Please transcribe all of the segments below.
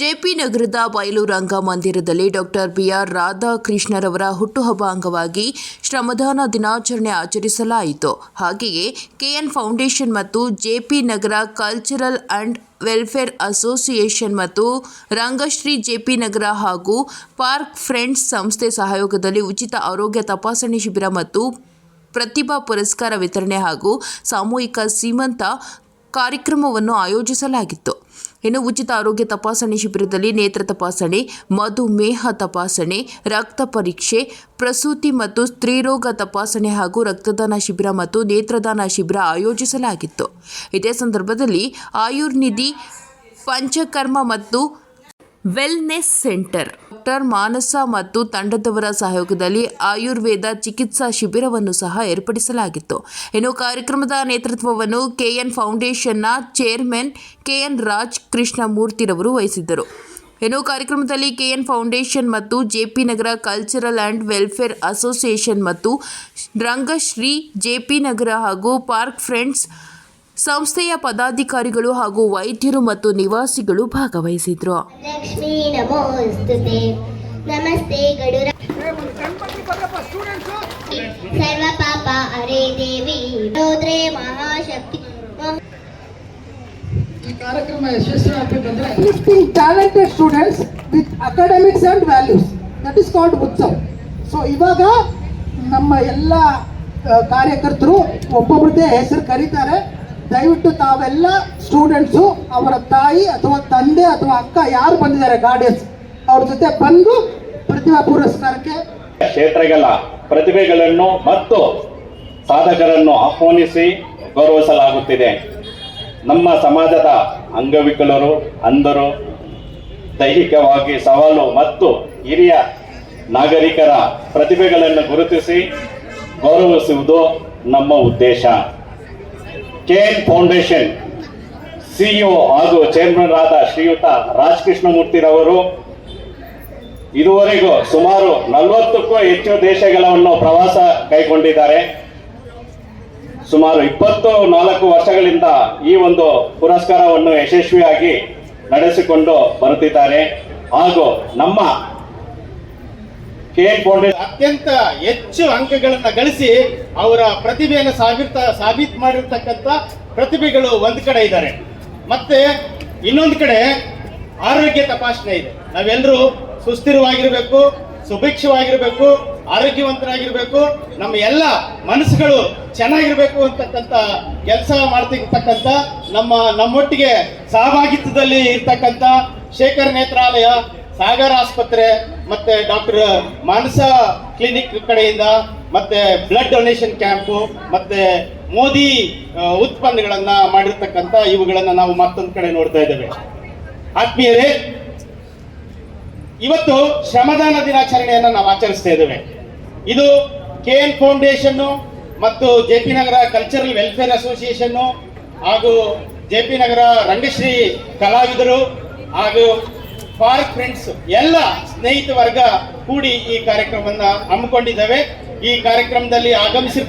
JP ನಗರದ ಬಯಲು ರಂಗಮಂದಿರದಲ್ಲಿ ಡಾಕ್ಟರ್ ಬಿಆರ್ ರಾಧಾಕೃಷ್ಣರವರ ಹುಟ್ಟುಹಬ್ಬ ಅಂಗವಾಗಿ ಶ್ರಮದಾನ ದಿನಾಚರಣೆ ಆಚರಿಸಲಾಯಿತು. ಹಾಗೆಯೇ ಕೆಎನ್ ಫೌಂಡೇಶನ್ ಮತ್ತು JP Nagar cultural and welfare association ಮತ್ತು ರಂಗಶ್ರೀ ಜೆಪಿ ನಗರ ಹಾಗೂ ಪಾರ್ಕ್ ಫ್ರೆಂಡ್ಸ್ ಸಂಸ್ಥೆ ಸಹಯೋಗದಲ್ಲಿ ಉಚಿತ ಆರೋಗ್ಯ ತಪಾಸಣೆ ಶಿಬಿರ ಮತ್ತು ಪ್ರತಿಭಾ ಪುರಸ್ಕಾರ ವಿತರಣೆ ಹಾಗೂ ಸಾಮೂಹಿಕ ಸೀಮಂತ ಕಾರ್ಯಕ್ರಮವನ್ನು ಆಯೋಜಿಸಲಾಗಿತ್ತು. ಇನ್ನು ಉಚಿತ ಆರೋಗ್ಯ ತಪಾಸಣೆ ಶಿಬಿರದಲ್ಲಿ ನೇತ್ರ ತಪಾಸಣೆ, ಮಧುಮೇಹ ತಪಾಸಣೆ, ರಕ್ತ ಪರೀಕ್ಷೆ, ಪ್ರಸೂತಿ ಮತ್ತು ಸ್ತ್ರೀರೋಗ ತಪಾಸಣೆ ಹಾಗೂ ರಕ್ತದಾನ ಶಿಬಿರ ಮತ್ತು ನೇತ್ರದಾನ ಶಿಬಿರ ಆಯೋಜಿಸಲಾಗಿತ್ತು. ಇದೇ ಸಂದರ್ಭದಲ್ಲಿ ಆಯುರ್ನಿಧಿ ಪಂಚಕರ್ಮ ಮತ್ತು ವೆಲ್ನೆಸ್ ಸೆಂಟರ್, ಡಾಕ್ಟರ್ ಮಾನಸ ಮತ್ತು ತಂಡದವರ ಸಹಯೋಗದಲ್ಲಿ ಆಯುರ್ವೇದ ಚಿಕಿತ್ಸಾ ಶಿಬಿರವನ್ನು ಸಹ ಏರ್ಪಡಿಸಲಾಗಿತ್ತು. ಇನ್ನು ಕಾರ್ಯಕ್ರಮದ ನೇತೃತ್ವವನ್ನು ಕೆಎನ್ ಫೌಂಡೇಶನ್ನ ಚೇರ್ಮನ್ ಕೆಎನ್ ರಾಜ್ ಕೃಷ್ಣಮೂರ್ತಿರವರು ವಹಿಸಿದ್ದರು. ಇನ್ನು ಕಾರ್ಯಕ್ರಮದಲ್ಲಿ ಕೆಎನ್ ಫೌಂಡೇಶನ್ ಮತ್ತು JP Nagar cultural and welfare association ಮತ್ತು ರಂಗಶ್ರೀ ಜೆಪಿ ನಗರ ಹಾಗೂ ಪಾರ್ಕ್ ಫ್ರೆಂಡ್ಸ್ ಸಂಸ್ಥೆಯ ಪದಾಧಿಕಾರಿಗಳು ಹಾಗೂ ವೈದ್ಯರು ಮತ್ತು ನಿವಾಸಿಗಳು ಭಾಗವಹಿಸಿದ್ರು. ಲಕ್ಷ್ಮೀ ನಮೋಸ್ತುತೆ ನಮಸ್ತೆ ಗಡುರ ಸರ್ವ ಪಾಪ ಹರೇ ದೇವಿ ರೋದ್ರೆ ಮಹಾಶಕ್ತಿ. ಈ ಕಾರ್ಯಕ್ರಮ ಯಶಸ್ವಿಯಾಗಬೇಕಂದ್ರೆ 15 talented students with academics and values, that is called Utsav. So ಇವಾಗ ನಮ್ಮ ಎಲ್ಲ ಕಾರ್ಯಕರ್ತರು ಒಬ್ಬೊಬ್ಬರದೇ ಹೆಸರು ಕರೀತಾರೆ. ದಯವಿಟ್ಟು ತಾವೆಲ್ಲ ಸ್ಟೂಡೆಂಟ್ಸು ಅವರ ತಾಯಿ ಅಥವಾ ತಂದೆ ಅಥವಾ ಅಕ್ಕ ಯಾರು ಬಂದಿದ್ದಾರೆ ಗಾರ್ಡಿಯನ್ಸ್ ಅವ್ರ ಜೊತೆ ಬಂದು ಪ್ರತಿಭಾ ಪುರಸ್ಕಾರಕ್ಕೆ ಕ್ಷೇತ್ರಗಳ ಪ್ರತಿಭೆಗಳನ್ನು ಮತ್ತು ಸಾಧಕರನ್ನು ಆಹ್ವಾನಿಸಿ ಗೌರವಿಸಲಾಗುತ್ತಿದೆ. ನಮ್ಮ ಸಮಾಜದ ಅಂಗವಿಕಲರು, ಅಂಧರು, ದೈಹಿಕವಾಗಿ ಸವಾಲು ಮತ್ತು ಹಿರಿಯ ನಾಗರಿಕರ ಪ್ರತಿಭೆಗಳನ್ನು ಗುರುತಿಸಿ ಗೌರವಿಸುವುದು ನಮ್ಮ ಉದ್ದೇಶ. ಕೆಎನ್ ಫೌಂಡೇಶನ್ ಸಿಇಒ ಹಾಗೂ ಚೇರ್ಮನ್ ಆದ ಶ್ರೀಯುತ ರಾಜ್ ಕೃಷ್ಣಮೂರ್ತಿರವರು ಇದುವರೆಗೂ ಸುಮಾರು 40ಕ್ಕೂ ಹೆಚ್ಚು ದೇಶಗಳನ್ನು ಪ್ರವಾಸ ಕೈಗೊಂಡಿದ್ದಾರೆ. ಸುಮಾರು 24 ವರ್ಷಗಳಿಂದ ಈ ಒಂದು ಪುರಸ್ಕಾರವನ್ನು ಯಶಸ್ವಿಯಾಗಿ ನಡೆಸಿಕೊಂಡು ಬರುತ್ತಿದ್ದಾರೆ. ಹಾಗೂ ನಮ್ಮ ಕೆಎನ್ ಫೌಂಡೇಶನ್ ಅತ್ಯಂತ ಹೆಚ್ಚು ಅಂಕಗಳನ್ನು ಗಳಿಸಿ ಅವರ ಪ್ರತಿಭೆಯನ್ನು ಸಾಬೀತು ಮಾಡಿರ್ತಕ್ಕಂಥ ಪ್ರತಿಭೆಗಳು ಒಂದು ಕಡೆ ಇದ್ದಾರೆ. ಮತ್ತೆ ಇನ್ನೊಂದು ಕಡೆ ಆರೋಗ್ಯ ತಪಾಸಣೆ ಇದೆ. ನಾವೆಲ್ಲರೂ ಸುಸ್ಥಿರವಾಗಿರಬೇಕು, ಸುಭಿಕ್ಷವಾಗಿರಬೇಕು, ಆರೋಗ್ಯವಂತರಾಗಿರ್ಬೇಕು, ನಮ್ಮ ಎಲ್ಲ ಮನಸ್ಸುಗಳು ಚೆನ್ನಾಗಿರ್ಬೇಕು ಅಂತಕ್ಕಂಥ ಕೆಲಸ ಮಾಡ್ತಿರ್ತಕ್ಕಂಥ ನಮ್ಮೊಟ್ಟಿಗೆ ಸಹಭಾಗಿತ್ವದಲ್ಲಿ ಇರ್ತಕ್ಕಂಥ ಶೇಖರ್ ನೇತ್ರಾಲಯ, ಸಾಗರ ಆಸ್ಪತ್ರೆ ಮತ್ತೆ ಡಾಕ್ಟರ್ ಮಾನಸ ಕ್ಲಿನಿಕ್ ಕಡೆಯಿಂದ ಮತ್ತೆ ಬ್ಲಡ್ ಡೊನೇಷನ್ ಕ್ಯಾಂಪು ಮತ್ತೆ ಮೋದಿ ಉತ್ಪನ್ನಗಳನ್ನ ಮಾಡಿರ್ತಕ್ಕಂಥ ಇವುಗಳನ್ನ ನಾವು ಮತ್ತೊಂದು ಕಡೆ ನೋಡ್ತಾ ಇದ್ದೇವೆ. ಆತ್ಮೀಯರೇ, ಇವತ್ತು ಶ್ರಮದಾನ ದಿನಾಚರಣೆಯನ್ನು ನಾವು ಆಚರಿಸ್ತಾ ಇದ್ದೇವೆ. ಇದು ಕೆಎನ್ ಫೌಂಡೇಶನ್ ಮತ್ತು ಜೆಪಿ ನಗರ ಕಲ್ಚರಲ್ ವೆಲ್ಫೇರ್ ಅಸೋಸಿಯೇಷನ್ ಹಾಗೂ ಜೆಪಿ ನಗರ ರಂಗಶ್ರೀ ಕಲಾವಿದರು ಹಾಗೂ ಪಾರ್ಕ್ ಫ್ರೆಂಡ್ಸ್ ಎಲ್ಲ ಸ್ನೇಹಿತ ವರ್ಗ ಕೂಡಿ ಈ ಕಾರ್ಯಕ್ರಮವನ್ನು ಹಮ್ಮಿಕೊಂಡಿದ್ದೇವೆ. ಈ ಕಾರ್ಯಕ್ರಮದಲ್ಲಿ ಆಗಮಿಸಿದ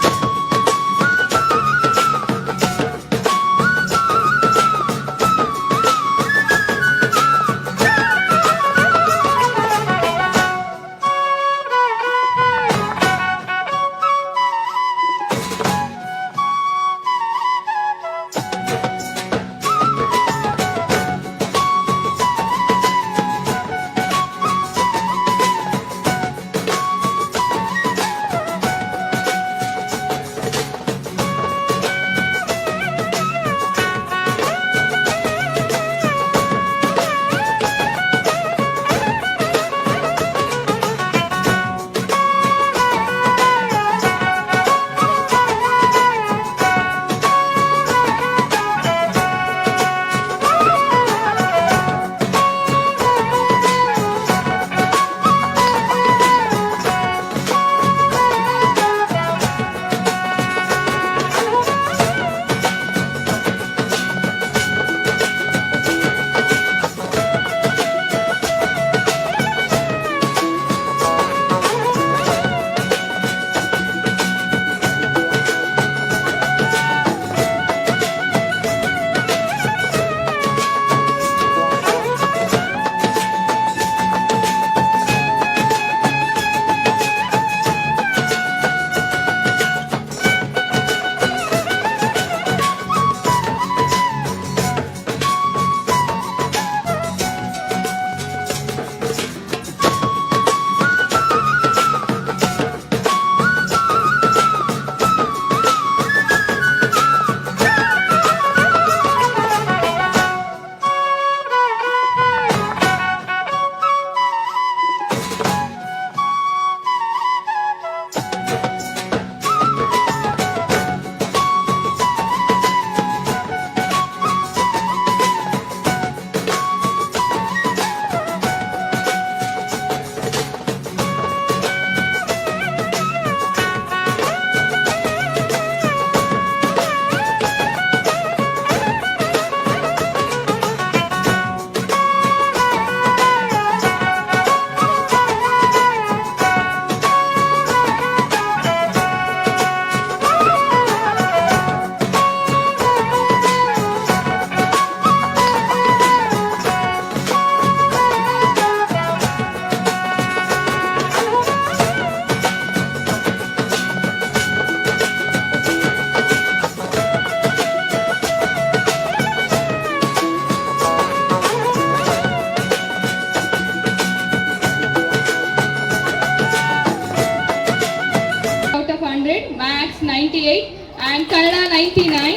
98 ಆ್ಯಂಡ್ ಕನ್ನಡ 99.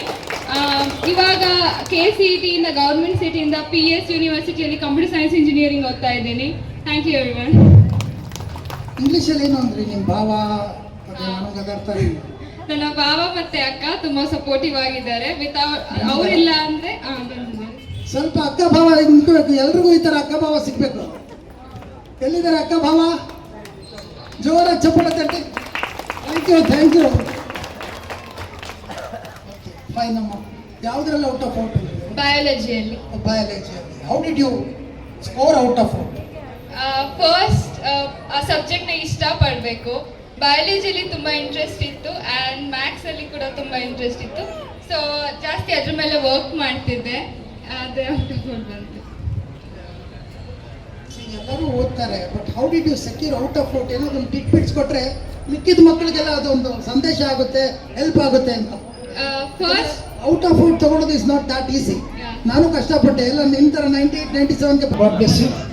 ಇವಾಗ KCET ಇಂದ ಗೌರ್ಮೆಂಟ್ ಸಿಟಿಯಿಂದ PS ಯೂನಿವರ್ಸಿಟಿಯಲ್ಲಿ ಕಂಪ್ಯೂಟರ್ ಸೈನ್ಸ್ ಇಂಜಿನಿಯರಿಂಗ್ ಓದ್ತಾ ಇದ್ದೀನಿ. Thank you everyone. ಇಂಗ್ಲೀಷಲ್ಲಿ ಏನು ಅಂದ್ರಿ ನಿಮ್ಮ ಭಾವ? ಅದೇ ನನಗೆ ಅದು ಅರ್ಥ ಆಗಿಲ್ಲ. ನನ್ನ ಭಾವ ಮತ್ತೆ ಅಕ್ಕ ತುಂಬಾ ಸಪೋರ್ಟಿವ್ ಆಗಿದ್ದಾರೆ. ಅವರಿಲ್ಲ ಅಂದ್ರೆ ಸ್ವಲ್ಪ ಅಕ್ಕ ಭಾವ ನಿಂತ್ಕೋಬೇಕು. ಎಲ್ರಿಗೂ ಈ ಥರ ಅಕ್ಕ ಭಾವ ಸಿಗ್ಬೇಕು. ಎಲ್ಲಿದ್ದಾರೆ ಅಕ್ಕ ಭಾವ? ಜೋರ ಚಪ್ಪಳ ತಟ್ಟಿ. Thank you. ಫೈನ್ ಅಮ್ಮ. ಯಾವುದ್ರಲ್ಲಿ ಔಟ್ ಆಫ್ ಔಟ್? ಬಯಾಲಜಿಯಲ್ಲಿ. ಬಯಾಲಜಿಯಲ್ಲಿ. How did you score out of out? First ಆ ಸಬ್ಜೆಕ್ಟ್ನ ಇಷ್ಟಪಡಬೇಕು. ಬಯಾಲಜಿಲಿ ತುಂಬ ಇಂಟ್ರೆಸ್ಟ್ ಇತ್ತು ಆ್ಯಂಡ್ ಮ್ಯಾಥ್ಸಲ್ಲಿ ಕೂಡ ತುಂಬ ಇಂಟ್ರೆಸ್ಟ್ ಇತ್ತು. ಸೊ ಜಾಸ್ತಿ ಅದ್ರ ಮೇಲೆ ವರ್ಕ್ ಮಾಡ್ತಿದ್ದೆ. ಅದೇ ಬಂತು. ಎಲ್ಲರೂ ಓದ್ತಾರೆ, but how did you secure out of out? ಏನೋ ಒಂದು ಟಿಟ್ ಬಿಟ್ಸ್ ಕೊಟ್ರೆ ಮಿಕ್ಕಿದ ಮಕ್ಕಳಿಗೆಲ್ಲ ಅದೊಂದು ಸಂದೇಶ ಆಗುತ್ತೆ, ಹೆಲ್ಪ್ ಆಗುತ್ತೆ ಅಂತ. ಫಸ್ಟ್ ಔಟ್ ಆಫ್ ಔಟ್ ತಗೊಳ್ಳೋದು ಇಸ್ ನಾಟ್ ದಾಟ್ ಈಸಿ. ನಾನು ಕಷ್ಟಪಟ್ಟೆ, ಎಲ್ಲ ನಿಮ್ಮ ಥರ 98, 97ಗೆ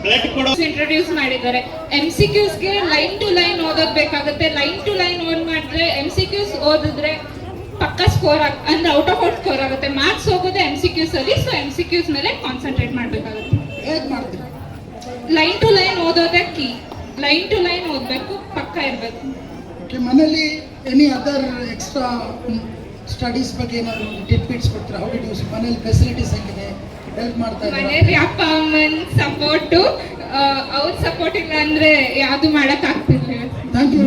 ಬ್ಲಡ್ ಕೊಡೋ ಇಂಟ್ರೊಡ್ಯೂಸ್ ಮಾಡಿದ್ದಾರೆ. MCQsಗೆ ಲೈನ್ ಟು ಲೈನ್ ಓದೋದು ಬೇಕಾಗುತ್ತೆ. ಲೈನ್ ಟು ಲೈನ್ ಓದ್ ಮಾಡಿದ್ರೆ MCQs ಓದಿದ್ರೆ ಪಕ್ಕ ಸ್ಕೋರ್ ಅಂದ್ರೆ ಔಟ್ ಆಫ್ ಔಟ್ ಸ್ಕೋರ್ ಆಗುತ್ತೆ. ಮಾರ್ಕ್ಸ್ ಹೋಗೋದು MCQs ಅಲ್ಲಿ. ಸೊ MCQs ಮೇಲೆ ಕಾನ್ಸಂಟ್ರೇಟ್ ಮಾಡಬೇಕಾಗುತ್ತೆ. ಹೇಗೆ ಮಾಡ್ತೀವಿ? ಲೈನ್ ಟು ಲೈನ್ ಓದೋದೇ ಕೀ. ಲೈನ್ ಟು ಲೈನ್ ಓದಬೇಕು, ಪಕ್ಕ ಇರಬೇಕು. ಓಕೆ. ಮನೇಲಿ ಎನಿ ಅದರ್ ಎಕ್ಸ್ಟ್ರಾ ಸ್ಟಡೀಸ್ ಬಗ್ಗೆ ಏನಾದ್ರು ಟಿಪ್ ಬಿಟ್ಸ್ ಕೊಡ್ತೀರಾ? How did you? ಮನೇಲಿ ಫೆಸಿಲಿಟೀಸ್ ಹೆಂಗಿದೆ? ಹೆಲ್ಪ್ ಮಾಡ್ತಾ ಇದ್ದಾರೆ? ಮನೇಲಿ ಅಪ್ಪ ಅಮ್ಮನ ಸಪೋರ್ಟು. ಅವ್ರ ಸಪೋರ್ಟ್ ಇಲ್ಲ ಅಂದ್ರೆ ಯಾವುದು ಮಾಡಕ್ ಆಗ್ತಿರ್ಲಿಲ್ಲ. Thank you.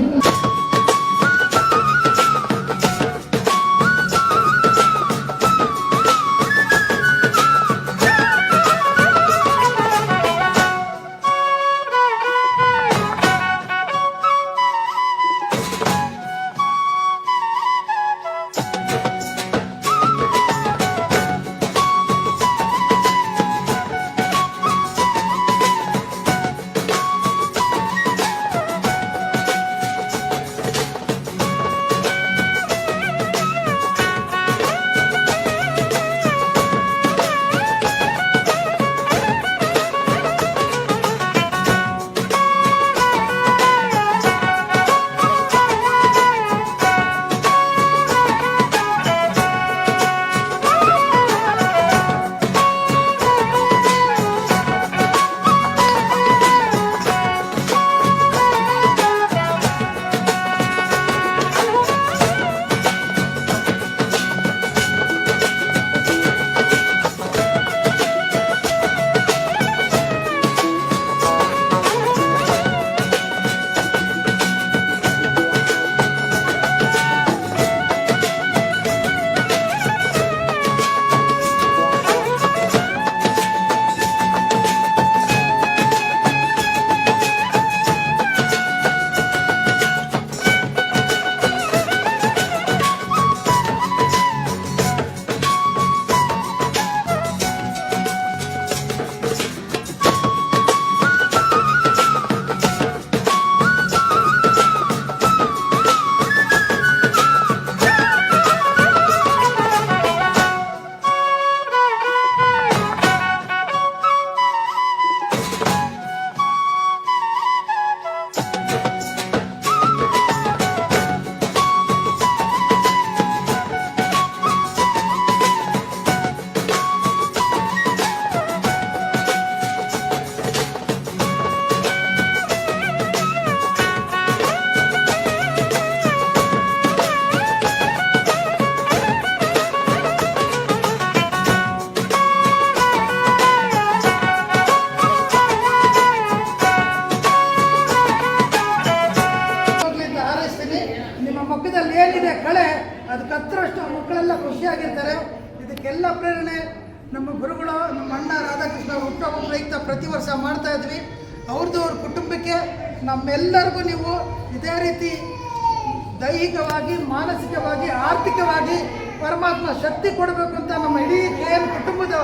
ಇದಕ್ಕೆಲ್ಲ ಪ್ರೇರಣೆ ನಮ್ಮ ಗುರುಗಳು, ನಮ್ಮ ಅಣ್ಣ ರಾಧಾಕೃಷ್ಣ ಹುಟ್ಟುಹಬ್ಬ ಪ್ರಯುಕ್ತ ಪ್ರತಿ ವರ್ಷ ಮಾಡ್ತಾ ಇದ್ವಿ. ಅವ್ರದ್ದು ಅವ್ರ ಕುಟುಂಬಕ್ಕೆ ನಮ್ಮೆಲ್ಲರಿಗೂ ನೀವು ಇದೇ ರೀತಿ ದೈಹಿಕವಾಗಿ, ಮಾನಸಿಕವಾಗಿ, ಆರ್ಥಿಕವಾಗಿ ಪರಮಾತ್ಮ ಶಕ್ತಿ ಕೊಡಬೇಕು ಅಂತ ನಮ್ಮ ಇಡೀ KN ಕುಟುಂಬದ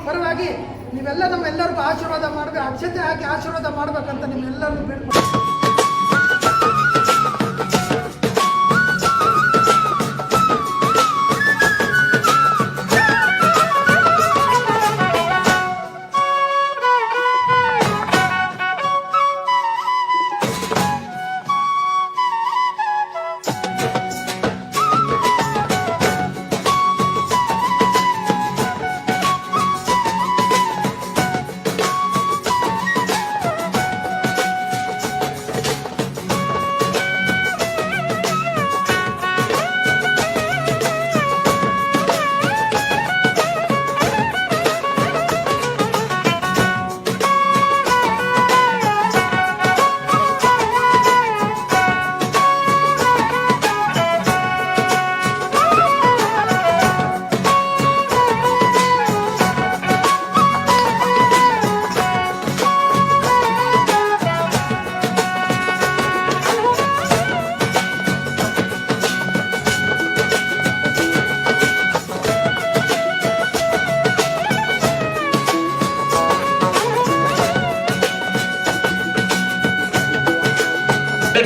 ಪರವಾಗಿ ನೀವೆಲ್ಲ ನಮ್ಮೆಲ್ಲರಿಗೂ ಆಶೀರ್ವಾದ ಮಾಡಬೇಕು, ಅಕ್ಷತೆ ಹಾಕಿ ಆಶೀರ್ವಾದ ಮಾಡಬೇಕಂತ ನಿಮ್ಮೆಲ್ಲರಿಗೂ ಬೇಡ್ಕೊಂಡು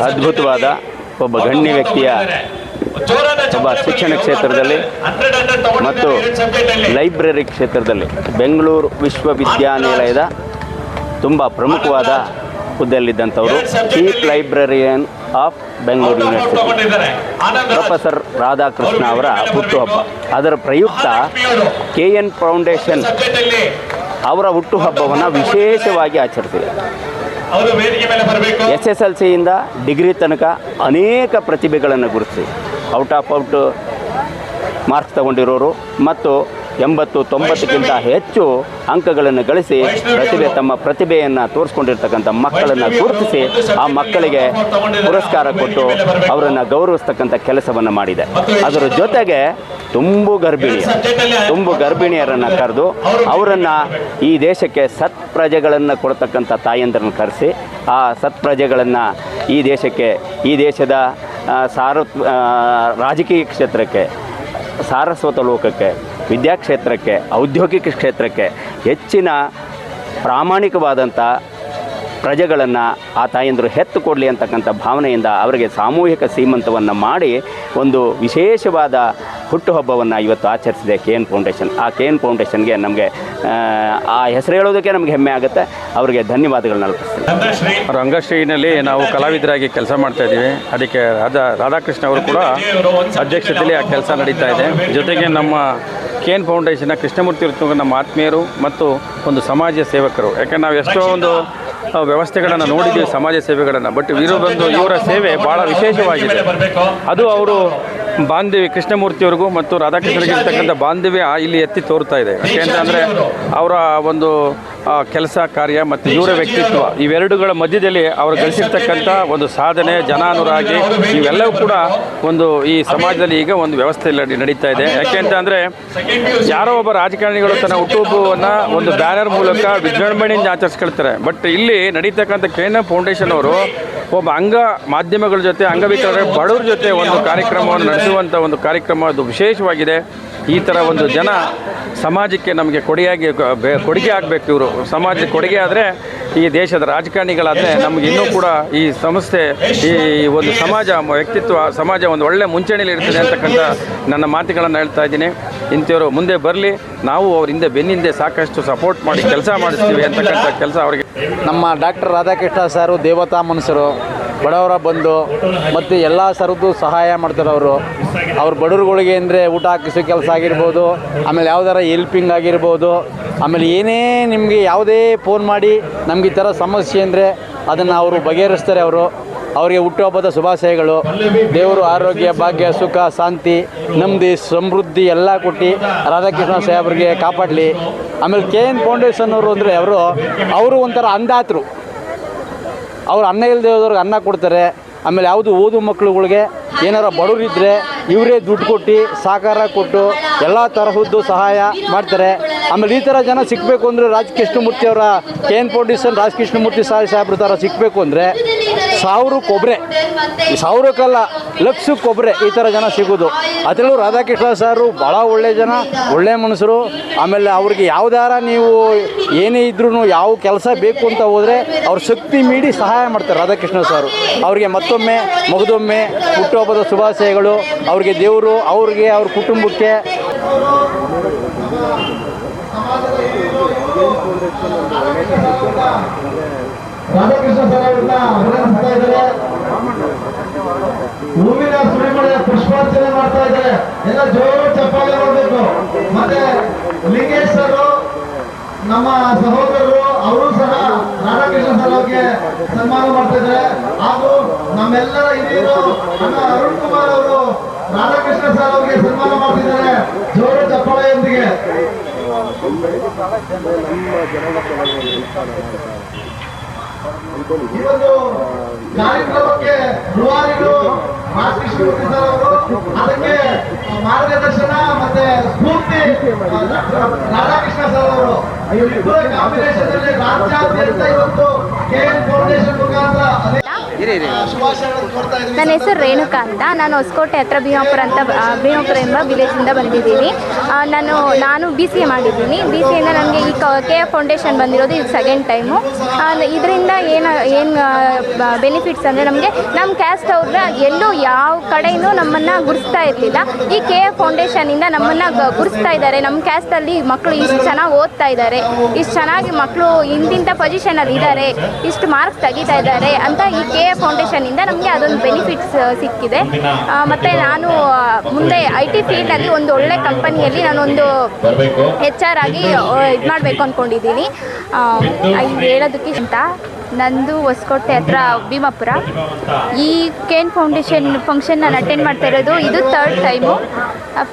ಅದ್ಭುತವಾದ ಒಬ್ಬ ಗಣ್ಯ ವ್ಯಕ್ತಿಯ ಒಬ್ಬ ಶಿಕ್ಷಣ ಕ್ಷೇತ್ರದಲ್ಲಿ ಮತ್ತು ಲೈಬ್ರರಿ ಕ್ಷೇತ್ರದಲ್ಲಿ ಬೆಂಗಳೂರು ವಿಶ್ವವಿದ್ಯಾನಿಲಯದ ತುಂಬ ಪ್ರಮುಖವಾದ ಹುದ್ದೆಯಲ್ಲಿದ್ದಂಥವರು chief librarian of Bengaluru university professor Radhakrishna ಅವರ ಹುಟ್ಟುಹಬ್ಬ. ಅದರ ಪ್ರಯುಕ್ತ KN ಫೌಂಡೇಶನ್ ಅವರ ಹುಟ್ಟುಹಬ್ಬವನ್ನು ವಿಶೇಷವಾಗಿ ಆಚರಿಸಿದೆ. SSLCಯಿಂದ ಡಿಗ್ರಿ ತನಕ ಅನೇಕ ಪ್ರತಿಭೆಗಳನ್ನು ಗುರುತಿಸಿ ಔಟ್ ಮಾರ್ಕ್ಸ್ ತಗೊಂಡಿರೋರು ಮತ್ತು 80-90ಕ್ಕಿಂತ ಹೆಚ್ಚು ಅಂಕಗಳನ್ನು ಗಳಿಸಿ ತಮ್ಮ ಪ್ರತಿಭೆಯನ್ನು ತೋರಿಸ್ಕೊಂಡಿರ್ತಕ್ಕಂಥ ಮಕ್ಕಳನ್ನು ಗುರುತಿಸಿ ಆ ಮಕ್ಕಳಿಗೆ ಪುರಸ್ಕಾರ ಕೊಟ್ಟು ಅವರನ್ನು ಗೌರವಿಸ್ತಕ್ಕಂಥ ಕೆಲಸವನ್ನು ಮಾಡಿದೆ. ಅದರ ಜೊತೆಗೆ ತುಂಬು ಗರ್ಭಿಣಿಯರನ್ನು ಕರೆದು ಅವರನ್ನು ಈ ದೇಶಕ್ಕೆ ಸತ್ಪ್ರಜೆಗಳನ್ನು ಕೊಡ್ತಕ್ಕಂಥ ತಾಯಂದಿರನ್ನು ಕರೆಸಿ ಆ ಸತ್ಪ್ರಜೆಗಳನ್ನು ಈ ದೇಶದ ರಾಜಕೀಯ ಕ್ಷೇತ್ರಕ್ಕೆ, ಸಾರಸ್ವತ ಲೋಕಕ್ಕೆ, ವಿದ್ಯಾಕ್ಷೇತ್ರಕ್ಕೆ, ಔದ್ಯೋಗಿಕ ಕ್ಷೇತ್ರಕ್ಕೆ ಹೆಚ್ಚಿನ ಪ್ರಾಮಾಣಿಕವಾದಂಥ ಪ್ರಜೆಗಳನ್ನು ಆ ತಾಯಂದಿರು ಹೆತ್ತು ಕೊಡಲಿ ಅಂತಕ್ಕಂಥ ಭಾವನೆಯಿಂದ ಅವರಿಗೆ ಸಾಮೂಹಿಕ ಸೀಮಂತವನ್ನು ಮಾಡಿ ಒಂದು ವಿಶೇಷವಾದ ಹುಟ್ಟುಹಬ್ಬವನ್ನು ಇವತ್ತು ಆಚರಿಸಿದೆ KN ಫೌಂಡೇಶನ್. ಆ KN ಫೌಂಡೇಶನ್ಗೆ ನಮಗೆ ಆ ಹೆಸರು ಹೇಳೋದಕ್ಕೆ ನಮಗೆ ಹೆಮ್ಮೆ ಆಗುತ್ತೆ. ಅವರಿಗೆ ಧನ್ಯವಾದಗಳನ್ನ ಅರ್ಪಿಸ್ತೀನಿ. ರಂಗಶ್ರೀನಲ್ಲಿ ನಾವು ಕಲಾವಿದರಾಗಿ ಕೆಲಸ ಮಾಡ್ತಾ ಇದ್ದೀವಿ. ಅದಕ್ಕೆ ರಾಧಾಕೃಷ್ಣ ಅವರು ಕೂಡ ಅಧ್ಯಕ್ಷತೆಯಲ್ಲಿ ಆ ಕೆಲಸ ನಡೀತಾ ಇದೆ. ಜೊತೆಗೆ ನಮ್ಮ KN ಫೌಂಡೇಶನ್ನ ಕೃಷ್ಣಮೂರ್ತಿ ಅವರು ನಮ್ಮ ಆತ್ಮೀಯರು ಮತ್ತು ಒಂದು ಸಮಾಜ ಸೇವಕರು. ಯಾಕೆಂದರೆ ನಾವು ಎಷ್ಟೋ ಒಂದು ವ್ಯವಸ್ಥೆಗಳನ್ನು ನೋಡಿದ್ದೀವಿ, ಸಮಾಜ ಸೇವೆಗಳನ್ನು. ಬಟ್ ಇವರ ಸೇವೆ ಭಾಳ ವಿಶೇಷವಾಗಿದೆ. ಅದು ಅವರು ಬಾಂಧವ್ಯ ಕೃಷ್ಣಮೂರ್ತಿಯವ್ರಿಗೂ ಮತ್ತು ರಾಧಾಕೃಷ್ಣರಿಗೆ ಇರ್ತಕ್ಕಂಥ ಬಾಂಧವ್ಯ ಇಲ್ಲಿ ಎತ್ತಿ ತೋರ್ತಾ ಇದೆ. ಯಾಕೆಂತಂದರೆ ಅವರ ಒಂದು ಕೆಲಸ ಕಾರ್ಯ ಮತ್ತು ಇವರ ವ್ಯಕ್ತಿತ್ವ ಇವೆರಡುಗಳ ಮಧ್ಯದಲ್ಲಿ ಅವರು ಗಳಿಸಿರ್ತಕ್ಕಂಥ ಒಂದು ಸಾಧನೆ, ಜನಾನುರಾಗಿ ಇವೆಲ್ಲವೂ ಕೂಡ ಒಂದು ಈ ಸಮಾಜದಲ್ಲಿ ಈಗ ಒಂದು ವ್ಯವಸ್ಥೆಯಲ್ಲಿ ನಡೀತಾ ಇದೆ. ಯಾಕೆಂತಂದರೆ ಯಾರೋ ಒಬ್ಬ ರಾಜಕಾರಣಿಗಳು ತನ್ನ ಹುಟ್ಟುಹಬ್ಬವನ್ನು ಒಂದು ಬ್ಯಾನರ್ ಮೂಲಕ ವಿಜೃಂಭಣೆಯಿಂದ ಆಚರಿಸ್ಕೊಳ್ತಾರೆ. ಬಟ್ ಇಲ್ಲಿ ನಡೀತಕ್ಕಂಥ KN ಫೌಂಡೇಶನ್ ಅವರು ಒಬ್ಬ ಮಾಧ್ಯಮಗಳ ಜೊತೆ, ಅಂಗವಿಕಲರ ಬಡವರ ಜೊತೆ ಒಂದು ಕಾರ್ಯಕ್ರಮವನ್ನು ನಡೆಸುವಂಥ ಒಂದು ಕಾರ್ಯಕ್ರಮ ಅದು ವಿಶೇಷವಾಗಿದೆ. ಈ ಥರ ಒಂದು ಜನ ಸಮಾಜಕ್ಕೆ ನಮಗೆ ಕೊಡುಗೆ ಆಗಬೇಕು. ಇವರು ಸಮಾಜಕ್ಕೆ ಕೊಡುಗೆ ಆದರೆ ಈ ದೇಶದ ರಾಜಕಾರಣಿಗಳಾದರೆ ನಮಗೆ ಇನ್ನೂ ಕೂಡ ಈ ಸಂಸ್ಥೆ, ಈ ಒಂದು ಸಮಾಜ ಒಂದು ಒಳ್ಳೆ ಮುಂಚೂಣಿಯಲ್ಲಿ ಇರ್ತದೆ ಅಂತಕ್ಕಂಥ ನನ್ನ ಮಾತುಗಳನ್ನು ಹೇಳ್ತಾ ಇದ್ದೀನಿ. ಇಂಥವರು ಮುಂದೆ ಬರಲಿ, ನಾವು ಅವ್ರ ಹಿಂದೆ ಬೆನ್ನಿಂದೆ ಸಾಕಷ್ಟು ಸಪೋರ್ಟ್ ಮಾಡಿ ಕೆಲಸ ಮಾಡಿಸ್ತೀವಿ ಅಂತಕ್ಕಂಥ ಕೆಲಸ ಅವರಿಗೆ. ನಮ್ಮ ಡಾಕ್ಟರ್ ರಾಧಾಕೃಷ್ಣ ಸಾರು ದೇವತಾ ಮನುಷ್ಯರು, ಬಡವರ ಬಂಧು ಮತ್ತು ಎಲ್ಲ ಥರದ್ದು ಸಹಾಯ ಮಾಡ್ತಾರೆ ಅವ್ರು ಬಡವ್ರುಗಳಿಗೆ ಅಂದರೆ ಊಟ ಹಾಕಿಸೋ ಕೆಲಸ ಆಗಿರ್ಬೋದು, ಆಮೇಲೆ ಯಾವ್ದಾರ ಹೆಲ್ಪಿಂಗ್ ಆಗಿರ್ಬೋದು, ಆಮೇಲೆ ಏನೇ ನಿಮಗೆ ಯಾವುದೇ ಫೋನ್ ಮಾಡಿ ನಮ್ಗೆ ಈ ಥರ ಸಮಸ್ಯೆ ಅಂದರೆ ಅದನ್ನು ಅವರು ಬಗೆಹರಿಸ್ತಾರೆ. ಅವರಿಗೆ ಹುಟ್ಟುಹಬ್ಬದ ಶುಭಾಶಯಗಳು. ದೇವರು ಆರೋಗ್ಯ, ಭಾಗ್ಯ, ಸುಖ, ಶಾಂತಿ, ನೆಮ್ಮದಿ, ಸಮೃದ್ಧಿ ಎಲ್ಲ ಕೊಟ್ಟು ರಾಧಾಕೃಷ್ಣ ಸಾಹೇಬ್ರಿಗೆ ಕಾಪಾಡಲಿ. ಆಮೇಲೆ KN ಫೌಂಡೇಶನ್ ಅವರು ಅಂದರೆ ಅವರು ಒಂಥರ ಅಂದಾತರು. ಅವ್ರು ಅನ್ನ ಇಲ್ಲದೆ ಹೋದವ್ರಿಗೆ ಅನ್ನ ಕೊಡ್ತಾರೆ. ಆಮೇಲೆ ಯಾವುದು ಓದು ಮಕ್ಕಳುಗಳಿಗೆ ಏನಾರ ಬಡವರಿದ್ದರೆ ಇವರೇ ದುಡ್ಡು ಕೊಟ್ಟು ಸಹಕಾರ ಕೊಟ್ಟು ಎಲ್ಲ ತರಹದ್ದು ಸಹಾಯ ಮಾಡ್ತಾರೆ. ಆಮೇಲೆ ಈ ಥರ ಜನ ಸಿಗಬೇಕು ಅಂದರೆ ಕೃಷ್ಣಮೂರ್ತಿ ಅವರ KN ಫೌಂಡೇಶನ್ ಕೃಷ್ಣಮೂರ್ತಿ ಸಾಹೇಬ್ರ ಥರ ಸಿಗಬೇಕು ಅಂದರೆ ಸಾವಿರಕ್ಕಲ್ಲ ಲಕ್ಷಕ್ಕೊಬ್ಬರೇ ಈ ಥರ ಜನ ಸಿಗೋದು. ಅದರಲ್ಲೂ ರಾಧಾಕೃಷ್ಣ ಸಾರು ಭಾಳ ಒಳ್ಳೆಯ ಜನ, ಒಳ್ಳೆಯ ಮನುಷ್ಯರು. ಆಮೇಲೆ ಅವ್ರಿಗೆ ಯಾವ್ದಾರ ನೀವು ಏನೇ ಇದ್ರೂ ಯಾವ ಕೆಲಸ ಬೇಕು ಅಂತ ಹೋದರೆ ಅವ್ರ ಶಕ್ತಿ ಮೀರಿ ಸಹಾಯ ಮಾಡ್ತಾರೆ ರಾಧಾಕೃಷ್ಣ ಸಾರು. ಅವರಿಗೆ ಮತ್ತೊಮ್ಮೆ ಮಗದೊಮ್ಮೆ ಹುಟ್ಟುಹಬ್ಬದ ಶುಭಾಶಯಗಳು. ಅವ್ರಿಗೆ ದೇವರು, ಅವ್ರಿಗೆ, ಅವ್ರ ಕುಟುಂಬಕ್ಕೆ. ರಾಧಾಕೃಷ್ಣ ಸರ್ ಅವ್ರನ್ನ ಅಭಿನಂದಿಸ್ತಾ ಇದ್ದಾರೆ. ಹೂವಿನ ಸುರಿಮಳೆ ಪುಷ್ಪಾರ್ಚನೆ ಮಾಡ್ತಾ ಇದ್ದಾರೆ. ಎಲ್ಲ ಜೋರು ಚಪ್ಪಾಳೆ ಮಾಡಬೇಕು. ಮತ್ತೆ ಲಿಂಗೇಶ್ ಸರ್ ನಮ್ಮ ಸಹೋದರರು, ಅವರು ಸಹ ರಾಧಾಕೃಷ್ಣ ಸರ್ ಅವ್ರಿಗೆ ಸನ್ಮಾನ ಮಾಡ್ತಾ ಇದ್ದಾರೆ. ಹಾಗೂ ನಮ್ಮೆಲ್ಲರ ಹಿರಿಯರು ಅರುಣ್ ಕುಮಾರ್ ಅವರು ರಾಧಾಕೃಷ್ಣ ಸರ್ ಅವ್ರಿಗೆ ಸನ್ಮಾನ ಮಾಡ್ತಿದ್ದಾರೆ ಜೋರು ಚಪ್ಪಾಳೆಯೊಂದಿಗೆ. ಈ ಒಂದು ಕಾರ್ಯಕ್ರಮಕ್ಕೆ ರೂವಾರಿಗಳು ಕೃಷ್ಣಮೂರ್ತಿ ಸರ್ ಅವರು, ಅದಕ್ಕೆ ಮಾರ್ಗದರ್ಶನ ಮತ್ತೆ ಸ್ಫೂರ್ತಿ ರಾಧಾಕೃಷ್ಣ ಸರ್ ಅವರು. ಇವರಿಬ್ಬರ ಕಾಂಬಿನೇಷನ್ ಅಲ್ಲಿ ರಾಜ್ಯಾದ್ಯಂತ ಇವತ್ತು KN ಫೌಂಡೇಶನ್ ಮುಖಾಂತರ ನನ್ನ ಹೆಸರು ರೇಣುಕಾ ಅಂತ. ನಾನು ಹೊಸಕೋಟೆ ಹತ್ರ ಭೀಮಾಪುರ ಎಂಬ ವಿಲೇಜಿಂದ ಬಂದಿದ್ದೀನಿ. ನಾನು BCA ಮಾಡಿದ್ದೀನಿ. BCAಯಿಂದ ನನಗೆ ಈ KF ಫೌಂಡೇಶನ್ ಬಂದಿರೋದು ಇದು ಸೆಕೆಂಡ್ ಟೈಮು. ಇದರಿಂದ ಏನು ಬೆನಿಫಿಟ್ಸ್ ಅಂದರೆ ನಮಗೆ ನಮ್ಮ ಕ್ಯಾಸ್ಟ್ ಅವ್ರನ್ನ ಎಲ್ಲೂ ಯಾವ ಕಡೆಯೂ ನಮ್ಮನ್ನು ಗುರುಸ್ತಾ ಇರಲಿಲ್ಲ. ಈ KF ಫೌಂಡೇಶನಿಂದ ನಮ್ಮನ್ನು ಗುರುಸ್ತಾ ಇದ್ದಾರೆ. ನಮ್ಮ ಕ್ಯಾಸ್ಟಲ್ಲಿ ಮಕ್ಕಳು ಇಷ್ಟು ಚೆನ್ನಾಗಿ ಓದ್ತಾ ಇದ್ದಾರೆ, ಇಷ್ಟು ಚೆನ್ನಾಗಿ ಮಕ್ಕಳು ಇಂತಿಂಥ ಪೊಸಿಷನಲ್ಲಿ ಇದ್ದಾರೆ, ಇಷ್ಟು ಮಾರ್ಕ್ಸ್ ತೆಗಿತಾ ಇದ್ದಾರೆ ಅಂತ ಈ KF ಫೌಂಡೇಶನಿಂದ ನಮಗೆ ಅದೊಂದು ಬೆನಿಫಿಟ್ಸ್ ಸಿಕ್ಕಿದೆ. ಮತ್ತು ನಾನು ಮುಂದೆ IT ಫೀಲ್ಡಲ್ಲಿ ಒಂದು ಒಳ್ಳೆ ಕಂಪನಿಯಲ್ಲಿ ನಾನೊಂದು HR ಆಗಿ ಇದು ಮಾಡಬೇಕು ಅಂದ್ಕೊಂಡಿದ್ದೀನಿ. ಹೇಳೋದಕ್ಕೆ ಅಂತ ನಂದು ಹೊಸಕೋಟೆ ಹತ್ರ ಭೀಮಾಪುರ. ಈ KN ಫೌಂಡೇಶನ್ ಫಂಕ್ಷನ್ ನಾನು ಅಟೆಂಡ್ ಮಾಡ್ತಾ ಇರೋದು ಇದು 3rd ಟೈಮು.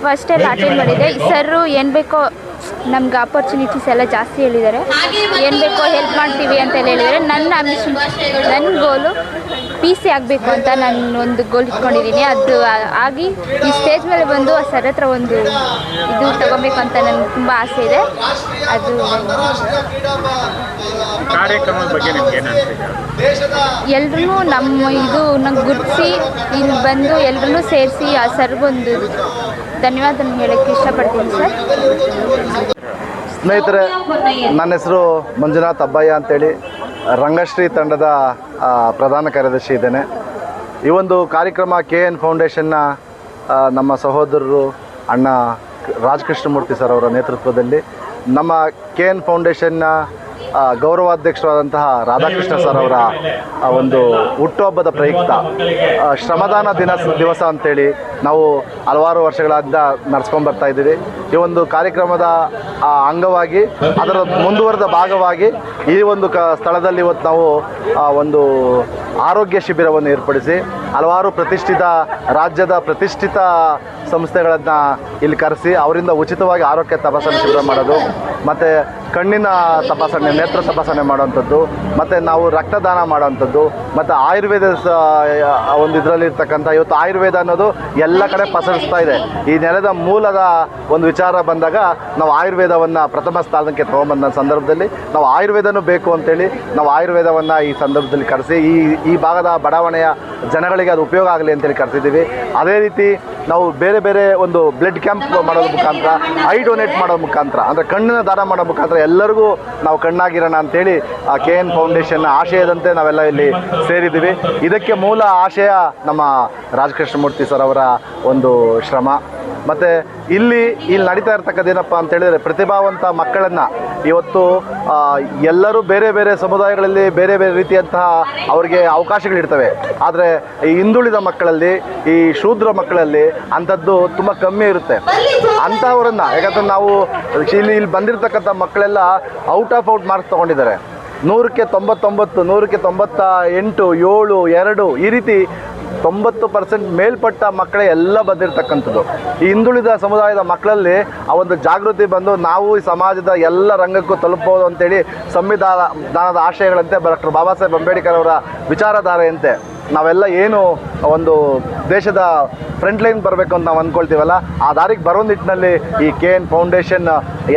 ಫಸ್ಟೆಲ್ಲ ಅಟೆಂಡ್ ಮಾಡಿದ್ದೆ. ಸರ್ರು ಏನು ಬೇಕೋ ನಮ್ಗೆ ಆಪರ್ಚುನಿಟೀಸ್ ಎಲ್ಲ ಜಾಸ್ತಿ ಹೇಳಿದ್ದಾರೆ, ಏನು ಬೇಕೋ ಹೆಲ್ಪ್ ಮಾಡ್ತೀವಿ ಅಂತೆಲ್ಲ ಹೇಳಿದ್ದಾರೆ. ನನ್ನ ಗೋಲು PC ಆಗಬೇಕು ಅಂತ ನಾನು ಒಂದು ಗೋಲ್ ಇಟ್ಕೊಂಡಿದ್ದೀನಿ. ಅದು ಆಗಿ ಈ ಸ್ಟೇಜ್ ಮೇಲೆ ಬಂದು ಆ ಸರ್ ಹತ್ರ ಒಂದು ಇದು ತಗೋಬೇಕು ಅಂತ ನನಗೆ ತುಂಬ ಆಸೆ ಇದೆ. ಅದು ಕಾರ್ಯಕ್ರಮದ ಬಗ್ಗೆ ನಿಮ್ಗೆ ಏನು ಅನಿಸಿದೆ? ಎಲ್ರೂ ನಂಗೆ ಗುರುತಿಸಿ ಇಲ್ಲಿ ಬಂದು ಎಲ್ಲರೂ ಸೇರಿಸಿ ಆ ಸರ್ಗೊಂದು ಧನ್ಯವಾದ ಹೇಳೋಕ್ಕೆ ಇಷ್ಟಪಡ್ತೀನಿ ಸರ್. ಸ್ನೇಹಿತರೆ, ನನ್ನ ಹೆಸರು ಮಂಜುನಾಥ್ ಅಬ್ಬಯ್ಯ ಅಂತೇಳಿ ರಂಗಶ್ರೀ ತಂಡದ ಪ್ರಧಾನ ಕಾರ್ಯದರ್ಶಿ ಇದ್ದೇನೆ. ಈ ಒಂದು ಕಾರ್ಯಕ್ರಮ KN ಫೌಂಡೇಶನ್ನ ನಮ್ಮ ಸಹೋದರರು ಅಣ್ಣ ರಾಜಕೃಷ್ಣಮೂರ್ತಿ ಸರ್ ಅವರ ನೇತೃತ್ವದಲ್ಲಿ ನಮ್ಮ KN ಫೌಂಡೇಶನ್ನ ಗೌರವಾಧ್ಯಕ್ಷರಾದಂತಹ ರಾಧಾಕೃಷ್ಣ ಸರ್ ಅವರ ಒಂದು ಹುಟ್ಟುಹಬ್ಬದ ಪ್ರಯುಕ್ತ ಶ್ರಮದಾನ ದಿವಸ ಅಂತೇಳಿ ನಾವು ಹಲವಾರು ವರ್ಷಗಳಿಂದ ನಡೆಸ್ಕೊಂಡು ಬರ್ತಾ ಇದ್ದೀವಿ. ಈ ಒಂದು ಕಾರ್ಯಕ್ರಮದ ಅಂಗವಾಗಿ ಅದರ ಮುಂದುವರೆದ ಭಾಗವಾಗಿ ಈ ಒಂದು ಸ್ಥಳದಲ್ಲಿ ಇವತ್ತು ನಾವು ಒಂದು ಆರೋಗ್ಯ ಶಿಬಿರವನ್ನು ಏರ್ಪಡಿಸಿ ಹಲವಾರು ರಾಜ್ಯದ ಪ್ರತಿಷ್ಠಿತ ಸಂಸ್ಥೆಗಳನ್ನು ಇಲ್ಲಿ ಕರೆಸಿ ಅವರಿಂದ ಉಚಿತವಾಗಿ ಆರೋಗ್ಯ ತಪಾಸಣೆ ಶಿಬಿರ ಮಾಡೋದು, ಮತ್ತು ಕಣ್ಣಿನ ತಪಾಸಣೆ, ನೇತ್ರ ತಪಾಸಣೆ ಮಾಡುವಂಥದ್ದು, ಮತ್ತು ನಾವು ರಕ್ತದಾನ ಮಾಡುವಂಥದ್ದು, ಮತ್ತು ಆಯುರ್ವೇದ ಒಂದು ಇದರಲ್ಲಿರ್ತಕ್ಕಂಥ ಇವತ್ತು ಆಯುರ್ವೇದ ಅನ್ನೋದು ಎಲ್ಲ ಕಡೆ ಪಸರಿಸ್ತಾ ಇದೆ. ಈ ನೆಲದ ಮೂಲದ ಒಂದು ವಿಚಾರ ಬಂದಾಗ ನಾವು ಆಯುರ್ವೇದವನ್ನು ಪ್ರಥಮ ಸ್ಥಾನಕ್ಕೆ ತೊಗೊಂಬಂದ ಸಂದರ್ಭದಲ್ಲಿ ನಾವು ಆಯುರ್ವೇದನೂ ಬೇಕು ಅಂತೇಳಿ ನಾವು ಆಯುರ್ವೇದವನ್ನು ಈ ಸಂದರ್ಭದಲ್ಲಿ ಕರೆಸಿ ಈ ಭಾಗದ ಬಡಾವಣೆಯ ಜನಗಳಿಗೆ ಅದು ಉಪಯೋಗ ಆಗಲಿ ಅಂತೇಳಿ ಕರೆಸಿದ್ದೀವಿ. ಅದೇ ರೀತಿ ನಾವು ಬೇರೆ ಬೇರೆ ಒಂದು ಬ್ಲಡ್ ಕ್ಯಾಂಪ್ ಮಾಡೋದ್ರ ಮುಖಾಂತರ, ಐ ಡೊನೇಟ್ ಮಾಡೋ ಮುಖಾಂತರ, ಅಂದರೆ ಕಣ್ಣಿನ ದಾನ ಮಾಡೋ ಮುಖಾಂತರ ಎಲ್ಲರಿಗೂ ನಾವು ಕಣ್ಣಾಗಿರೋಣ ಅಂತೇಳಿ KN ಫೌಂಡೇಶನ್ನ ಆಶಯದಂತೆ ನಾವೆಲ್ಲ ಇಲ್ಲಿ ಸೇರಿದ್ದೀವಿ. ಇದಕ್ಕೆ ಮೂಲ ಆಶಯ ನಮ್ಮ ರಾಜಕೃಷ್ಣಮೂರ್ತಿ ಸರ್ ಅವರ ಒಂದು ಶ್ರಮ. ಮತ್ತು ಇಲ್ಲಿ ನಡೀತಾ ಇರ್ತಕ್ಕಂಥದ್ದೇನಪ್ಪ ಅಂತೇಳಿದರೆ ಪ್ರತಿಭಾವಂತ ಮಕ್ಕಳನ್ನು ಇವತ್ತು ಎಲ್ಲರೂ ಬೇರೆ ಬೇರೆ ಸಮುದಾಯಗಳಲ್ಲಿ ಬೇರೆ ಬೇರೆ ರೀತಿಯಂತಹ ಅವರಿಗೆ ಅವಕಾಶಗಳಿರ್ತವೆ. ಆದರೆ ಈ ಹಿಂದುಳಿದ ಮಕ್ಕಳಲ್ಲಿ, ಈ ಶೂದ್ರ ಮಕ್ಕಳಲ್ಲಿ ಅಂಥದ್ದು ತುಂಬ ಕಮ್ಮಿ ಇರುತ್ತೆ. ಅಂಥವರನ್ನು ಯಾಕಂದರೆ ನಾವು ಇಲ್ಲಿ ಬಂದಿರತಕ್ಕಂಥ ಮಕ್ಕಳೆಲ್ಲ ಔಟ್ ಮಾರ್ಕ್ಸ್ ತೊಗೊಂಡಿದ್ದಾರೆ. 100ಕ್ಕೆ 99, 100ಕ್ಕೆ 98, 7, 2 ಈ ರೀತಿ 90% ಮೇಲ್ಪಟ್ಟ ಮಕ್ಕಳೇ ಎಲ್ಲ ಬಂದಿರತಕ್ಕಂಥದ್ದು. ಈ ಹಿಂದುಳಿದ ಸಮುದಾಯದ ಮಕ್ಕಳಲ್ಲಿ ಆ ಒಂದು ಜಾಗೃತಿ ಬಂದು ನಾವು ಈ ಸಮಾಜದ ಎಲ್ಲ ರಂಗಕ್ಕೂ ತಲುಪಬಹುದು ಅಂತೇಳಿ ಸಂವಿಧಾನದ ಆಶಯಗಳಂತೆ ಡಾಕ್ಟರ್ ಬಾಬಾ ಸಾಹೇಬ್ ಅಂಬೇಡ್ಕರ್ ಅವರ ವಿಚಾರಧಾರೆಯಂತೆ ನಾವೆಲ್ಲ ಏನು ಒಂದು ದೇಶದ ಫ್ರಂಟ್ ಲೈನ್ ಬರಬೇಕು ಅಂತ ನಾವು ಅಂದ್ಕೊಳ್ತೀವಲ್ಲ, ಆ ದಾರಿಗೆ ಬರೋ ನಿಟ್ಟಿನಲ್ಲಿ ಈ KN ಫೌಂಡೇಶನ್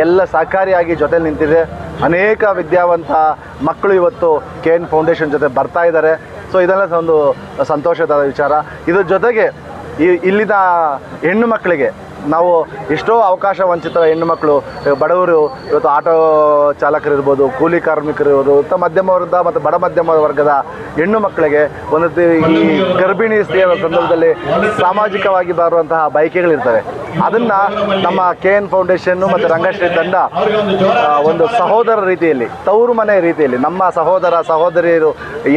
ಎಲ್ಲ ಸಹಕಾರಿಯಾಗಿ ಜೊತೆ ನಿಂತಿದೆ. ಅನೇಕ ವಿದ್ಯಾವಂತ ಮಕ್ಕಳು ಇವತ್ತು KN ಫೌಂಡೇಶನ್ ಜೊತೆ ಬರ್ತಾ ಇದ್ದಾರೆ. ಸೊ ಇದೆಲ್ಲ ಒಂದು ಸಂತೋಷದ ವಿಚಾರ. ಇದ್ರ ಜೊತೆಗೆ ಇಲ್ಲಿನ ಹೆಣ್ಣು ಮಕ್ಕಳಿಗೆ ನಾವು ಎಷ್ಟೋ ಅವಕಾಶ ವಂಚಿತ ಹೆಣ್ಣು ಮಕ್ಕಳು, ಬಡವರು, ಇವತ್ತು ಆಟೋ ಚಾಲಕರಿರ್ಬೋದು, ಕೂಲಿ ಕಾರ್ಮಿಕರಿರ್ಬೋದು, ಮಧ್ಯಮ ವರ್ಗದ ಮತ್ತು ಬಡ ಮಧ್ಯಮ ವರ್ಗದ ಹೆಣ್ಣು ಮಕ್ಕಳಿಗೆ ಒಂದು ಈ ಗರ್ಭಿಣಿ ಸ್ತ್ರೀಯ ಸಂದರ್ಭದಲ್ಲಿ ಸಾಮಾಜಿಕವಾಗಿ ಬರುವಂತಹ ಬಯಕೆಗಳಿರ್ತವೆ. ಅದನ್ನು ನಮ್ಮ KN ಫೌಂಡೇಶನ್ನು ಮತ್ತು ರಂಗಶ್ರೀ ತಂಡ ಒಂದು ಸಹೋದರ ರೀತಿಯಲ್ಲಿ, ತವರು ಮನೆ ರೀತಿಯಲ್ಲಿ ನಮ್ಮ ಸಹೋದರ ಸಹೋದರಿಯರು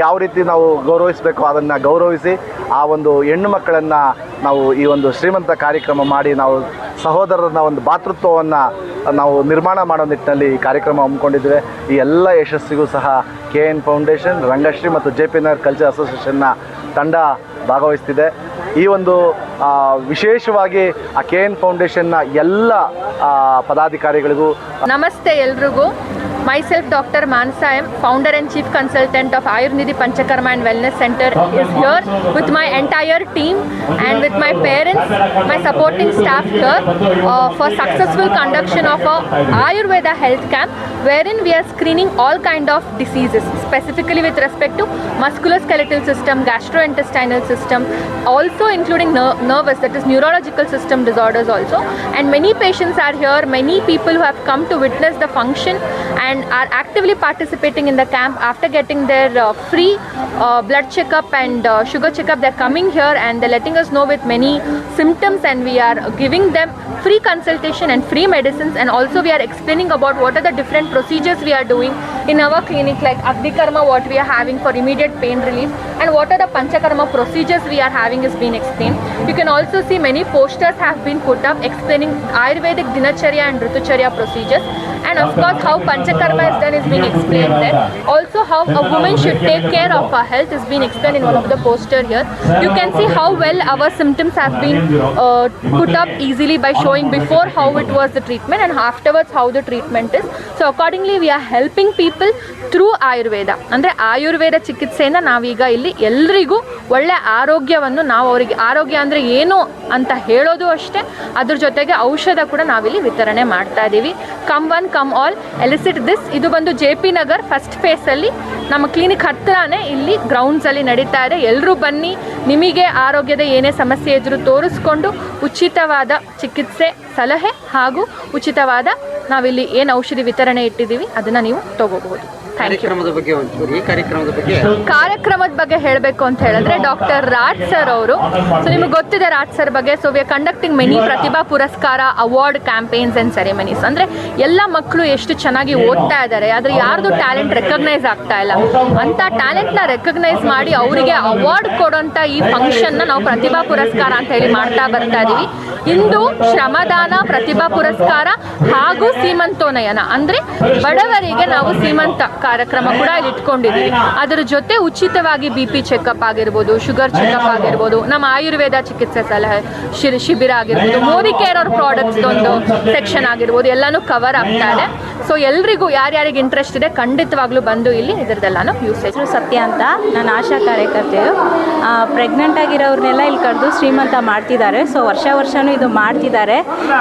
ಯಾವ ರೀತಿ ನಾವು ಗೌರವಿಸಬೇಕು ಅದನ್ನು ಗೌರವಿಸಿ ಆ ಒಂದು ಹೆಣ್ಣು ಮಕ್ಕಳನ್ನು ನಾವು ಈ ಒಂದು ಶ್ರೀಮಂತ ಕಾರ್ಯಕ್ರಮ ಮಾಡಿ ನಾವು ಸಹೋದರರನ್ನ ಒಂದು ಭಾತೃತ್ವವನ್ನು ನಾವು ನಿರ್ಮಾಣ ಮಾಡೋ ನಿಟ್ಟಿನಲ್ಲಿ ಈ ಕಾರ್ಯಕ್ರಮ ಹಮ್ಮಿಕೊಂಡಿದ್ದೇವೆ. ಈ ಎಲ್ಲ ಯಶಸ್ಸಿಗೂ ಸಹ KN ಫೌಂಡೇಶನ್, ರಂಗಶ್ರೀ ಮತ್ತು JP ನಗರ್ ಕಲ್ಚರ್ ಅಸೋಸಿಯೇಷನ್ನ ತಂಡ ಭಾಗವಹಿಸ್ತಿದೆ. ಈ ಒಂದು ವಿಶೇಷವಾಗಿ ಆ KN ಫೌಂಡೇಶನ್ನ ಎಲ್ಲ ಪದಾಧಿಕಾರಿಗಳಿಗೂ ನಮಸ್ತೆ ಎಲ್ರಿಗೂ. Myself, Dr. Mansa M, founder and chief consultant of Ayurvedic Panchakarma and Wellness Center, is here with my entire team and with my parents, my supporting staff here for successful conduction of a Ayurveda health camp, wherein we are screening all kind of diseases, specifically with respect to musculoskeletal system, gastrointestinal system, also including nervous, that is neurological system disorders also. And many patients are here, many people who have come to witness the function and are actively participating in the camp. After getting their free blood checkup and sugar checkup, they're coming here and they're letting us know with many symptoms, and we are giving them free consultation and free medicines, and also we are explaining about what are the different procedures we are doing in our clinic, like Agni Karma, what we are having for immediate pain relief, and what are the Panchakarma procedures we are having is being explained. You can also see many posters have been put up explaining Ayurvedic Dinacharya and Ritucharya procedures, and of course how Panchakarma is done is being explained there. Also how a woman should take care of her health is being explained in one of the poster here. You can see how well our symptoms have been put up easily by showing before how it was the treatment and afterwards how the treatment is. So accordingly we are helping people through Ayurveda. ಅಂದರೆ ಆಯುರ್ವೇದ ಚಿಕಿತ್ಸೆಯಿಂದ ನಾವೀಗ ಇಲ್ಲಿ ಎಲ್ರಿಗೂ ಒಳ್ಳೆ ಆರೋಗ್ಯವನ್ನು ನಾವು ಅವರಿಗೆ ಆರೋಗ್ಯ ಅಂದರೆ ಏನು ಅಂತ ಹೇಳೋದು ಅಷ್ಟೇ, ಅದ್ರ ಜೊತೆಗೆ ಔಷಧ ಕೂಡ ನಾವಿಲ್ಲಿ ವಿತರಣೆ ಮಾಡ್ತಾ ಇದ್ದೀವಿ. Come one come all, ಎಲಿಸಿಟ್ this. ಇದು ಬಂದು JP ನಗರ್ ಫಸ್ಟ್ ಫೇಸಲ್ಲಿ ನಮ್ಮ ಕ್ಲಿನಿಕ್ ಹತ್ತಿರನೇ ಇಲ್ಲಿ ಗ್ರೌಂಡ್ಸಲ್ಲಿ ನಡೀತಾ ಇದೆ. ಎಲ್ಲರೂ ಬನ್ನಿ, ನಿಮಗೆ ಆರೋಗ್ಯದ ಏನೇ ಸಮಸ್ಯೆ ಇದ್ರೂ ತೋರಿಸ್ಕೊಂಡು ಉಚಿತವಾದ ಚಿಕಿತ್ಸೆ, ಸಲಹೆ ಹಾಗೂ ಉಚಿತವಾದ ನಾವಿಲ್ಲಿ ಏನು ಔಷಧಿ ವಿತರಣೆ ಇಟ್ಟಿದ್ದೀವಿ ಅದನ್ನು ನೀವು ತಗೋಬಹುದು. ಕಾರ್ಯಕ್ರಮದ ಬಗ್ಗೆ ಹೇಳಬೇಕು ಅಂತ ಹೇಳಿದ್ರೆ ಡಾಕ್ಟರ್ ರಾಜ್ ಸರ್ ಅವರು, ಸೊ ನಿಮಗೆ ಗೊತ್ತಿದೆ ರಾಜ್ ಸರ್ ಬಗ್ಗೆ. So we are conducting many ಪ್ರತಿಭಾ ಪುರಸ್ಕಾರ, ಅವಾರ್ಡ್ ಕ್ಯಾಂಪೇನ್ಸ್ ಆ್ಯಂಡ್ ಸೆರೆಮನೀಸ್. ಅಂದರೆ ಎಲ್ಲ ಮಕ್ಕಳು ಎಷ್ಟು ಚೆನ್ನಾಗಿ ಓದ್ತಾ ಇದ್ದಾರೆ, ಆದರೆ ಯಾರ್ದು ಟ್ಯಾಲೆಂಟ್ ರೆಕಗ್ನೈಸ್ ಆಗ್ತಾ ಇಲ್ಲ. ಅಂಥ ಟ್ಯಾಲೆಂಟ್ನ ರೆಕಗ್ನೈಸ್ ಮಾಡಿ ಅವರಿಗೆ ಅವಾರ್ಡ್ ಕೊಡೋಂಥ ಈ ಫಂಕ್ಷನ್ನ ನಾವು ಪ್ರತಿಭಾ ಪುರಸ್ಕಾರ ಅಂತ ಹೇಳಿ ಮಾಡ್ತಾ ಬರ್ತಾ ಇದ್ದೀವಿ. ಇಂದು ಶ್ರಮದಾನ, ಪ್ರತಿಭಾ ಪುರಸ್ಕಾರ ಹಾಗೂ ಸೀಮಂತೋನಯನ, ಅಂದರೆ ಬಡವರಿಗೆ ನಾವು ಸೀಮಂತ ಕಾರ್ಯಕ್ರಮ ಕೂಡ ಇಲ್ಲಿ ಇಟ್ಕೊಂಡಿದ್ದೀವಿ. ಅದರ ಜೊತೆ ಉಚಿತವಾಗಿ BP ಚೆಕಪ್ ಆಗಿರ್ಬೋದು, ಶುಗರ್ ಚೆಕಪ್ ಆಗಿರ್ಬೋದು, ನಮ್ಮ ಆಯುರ್ವೇದ ಚಿಕಿತ್ಸೆ ಸಲಹೆ ಶಿಬಿರ ಆಗಿರ್ಬೋದು, ಮೋದಿ ಕೇರ್ ಅವ್ರ ಪ್ರಾಡಕ್ಟ್ಸ್ ಒಂದು ಸೆಕ್ಷನ್ ಆಗಿರ್ಬೋದು, ಎಲ್ಲನೂ ಕವರ್ ಆಗ್ತಾ ಇದೆ. ಸೊ ಎಲ್ರಿಗೂ ಯಾರ್ಯಾರಿಗೆ ಇಂಟ್ರೆಸ್ಟ್ ಇದೆ ಖಂಡಿತವಾಗ್ಲೂ ಬಂದು ಇಲ್ಲಿ ಇದರದೆಲ್ಲನೂ ಯೂಸೇಜ್. ಸತ್ಯ ಅಂತ, ನಾನು ಆಶಾ ಕಾರ್ಯಕರ್ತೆಯು. ಪ್ರೆಗ್ನೆಂಟ್ ಆಗಿರೋರ್ನೆಲ್ಲ ಇಲ್ಲಿ ಕರೆದು ಶ್ರೀಮಂತ ಮಾಡ್ತಿದ್ದಾರೆ. ಸೊ ವರ್ಷನೂ ಇದು ಮಾಡ್ತಿದ್ದಾರೆ.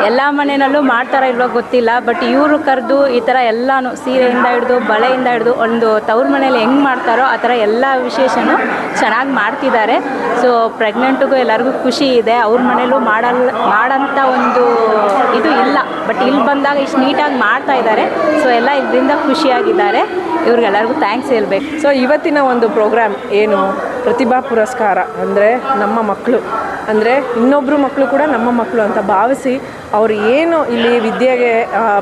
ಎಲ್ಲ ಮನೆಯಲ್ಲೂ ಮಾಡ್ತಾರೋ ಇಲ್ವೋ ಗೊತ್ತಿಲ್ಲ, ಬಟ್ ಇವರು ಕರೆದು ಈ ಥರ ಎಲ್ಲನೂ ಸೀರೆಯಿಂದ ಹಿಡಿದು ಬಳೆಯಿಂದ ಹಿಡಿದು ಒಂದು ತವ್ರ ಮನೇಲಿ ಹೆಂಗೆ ಮಾಡ್ತಾರೋ ಆ ಥರ ಎಲ್ಲ ವಿಶೇಷನೂ ಚೆನ್ನಾಗಿ ಮಾಡ್ತಿದ್ದಾರೆ. ಸೊ ಪ್ರೆಗ್ನೆಂಟಿಗೂ ಎಲ್ಲರಿಗೂ ಖುಷಿ ಇದೆ. ಅವ್ರ ಮನೇಲೂ ಮಾಡೋಂಥ ಒಂದು ಇದು ಇಲ್ಲ, ಬಟ್ ಇಲ್ಲಿ ಬಂದಾಗ ಇಷ್ಟು ನೀಟಾಗಿ ಮಾಡ್ತಾ ಇದ್ದಾರೆ. ಸೊ ಎಲ್ಲ ಇದರಿಂದ ಖುಷಿಯಾಗಿದ್ದಾರೆ. ಇವ್ರಿಗೆಲ್ಲರಿಗೂ ಥ್ಯಾಂಕ್ಸ್ ಹೇಳ್ಬೇಕು. ಸೊ ಇವತ್ತಿನ ಒಂದು ಪ್ರೋಗ್ರಾಮ್ ಏನು ಪ್ರತಿಭಾ ಪುರಸ್ಕಾರ ಅಂದರೆ ನಮ್ಮ ಮಕ್ಕಳು, ಅಂದರೆ ಇನ್ನೊಬ್ಬರು ಮಕ್ಕಳು ಕೂಡ ನಮ್ಮ ಮಕ್ಕಳು ಅಂತ ಭಾವಿಸಿ ಅವರು ಏನು ಇಲ್ಲಿ ವಿದ್ಯೆಗೆ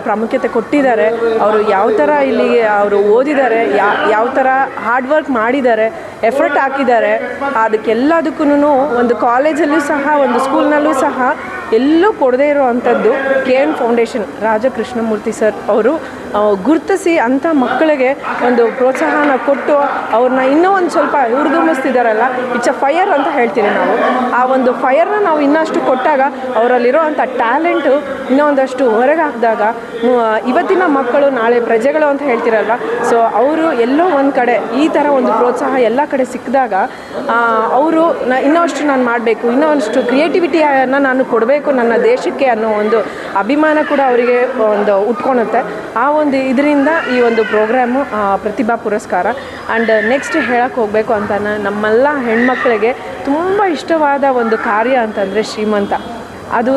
ಪ್ರಾಮುಖ್ಯತೆ ಕೊಟ್ಟಿದ್ದಾರೆ, ಅವರು ಯಾವ ಥರ ಇಲ್ಲಿ ಅವರು ಓದಿದ್ದಾರೆ, ಯಾವ ಥರ ಹಾರ್ಡ್ ವರ್ಕ್ ಮಾಡಿದ್ದಾರೆ, ಎಫರ್ಟ್ ಹಾಕಿದ್ದಾರೆ, ಅದಕ್ಕೆಲ್ಲದಕ್ಕೂ ಒಂದು ಕಾಲೇಜಲ್ಲೂ ಸಹ ಒಂದು ಸ್ಕೂಲ್ನಲ್ಲೂ ಸಹ ಎಲ್ಲೂ ಕೊಡದೇ ಇರೋವಂಥದ್ದು KN ಫೌಂಡೇಶನ್ ರಾಜಕೃಷ್ಣಮೂರ್ತಿ ಸರ್ ಅವರು ಗುರುತಿಸಿ ಅಂಥ ಮಕ್ಕಳಿಗೆ ಒಂದು ಪ್ರೋತ್ಸಾಹನ ಕೊಟ್ಟು ಅವ್ರನ್ನ ಇನ್ನೂ ಒಂದು ಸ್ವಲ್ಪ ಹುರಿದುಂಬಿಸ್ತಿದ್ದಾರಲ್ಲ, ಇಟ್ಸ್ ಅ ಫೈರ್ ಅಂತ ಹೇಳ್ತೀವಿ ನಾವು. ಆ ಒಂದು ಫೈರ್ನ ನಾವು ಇನ್ನಷ್ಟು ಕೊಟ್ಟಾಗ ಅವರಲ್ಲಿರೋ ಅಂಥ ಟ್ಯಾಲೆಂಟು ಇನ್ನೂ ಒಂದಷ್ಟು ಹೊರಗೆ ಹಾಕಿದಾಗ ಇವತ್ತಿನ ಮಕ್ಕಳು ನಾಳೆ ಪ್ರಜೆಗಳು ಅಂತ ಹೇಳ್ತಿರಲ್ವ. ಸೊ ಅವರು ಎಲ್ಲೋ ಒಂದು ಕಡೆ ಈ ಥರ ಒಂದು ಪ್ರೋತ್ಸಾಹ ಎಲ್ಲ ಕಡೆ ಸಿಕ್ಕಿದಾಗ ಅವರು ಇನ್ನಷ್ಟು ನಾನು ಮಾಡಬೇಕು, ಇನ್ನೊಂದಷ್ಟು ಕ್ರಿಯೇಟಿವಿಟಿಯನ್ನು ನಾನು ಕೊಡಬೇಕು ನನ್ನ ದೇಶಕ್ಕೆ ಅನ್ನೋ ಒಂದು ಅಭಿಮಾನ ಕೂಡ ಅವರಿಗೆ ಒಂದು ಉಟ್ಕೊಳುತ್ತೆ. ಆ ಒಂದು ಇದರಿಂದ ಈ ಒಂದು ಪ್ರೋಗ್ರಾಮು ಪ್ರತಿಭಾ ಪುರಸ್ಕಾರ. ಆ್ಯಂಡ್ ನೆಕ್ಸ್ಟ್ ಹೇಳಕ್ಕೆ ಹೋಗಬೇಕು ಅಂತ ನಮ್ಮೆಲ್ಲ ಹೆಣ್ಮಕ್ಳಿಗೆ ತುಂಬ ಇಷ್ಟವಾದ ಒಂದು ಕಾರ್ಯ ಅಂತಂದರೆ ಶ್ರೀಮಂತ. ಅದು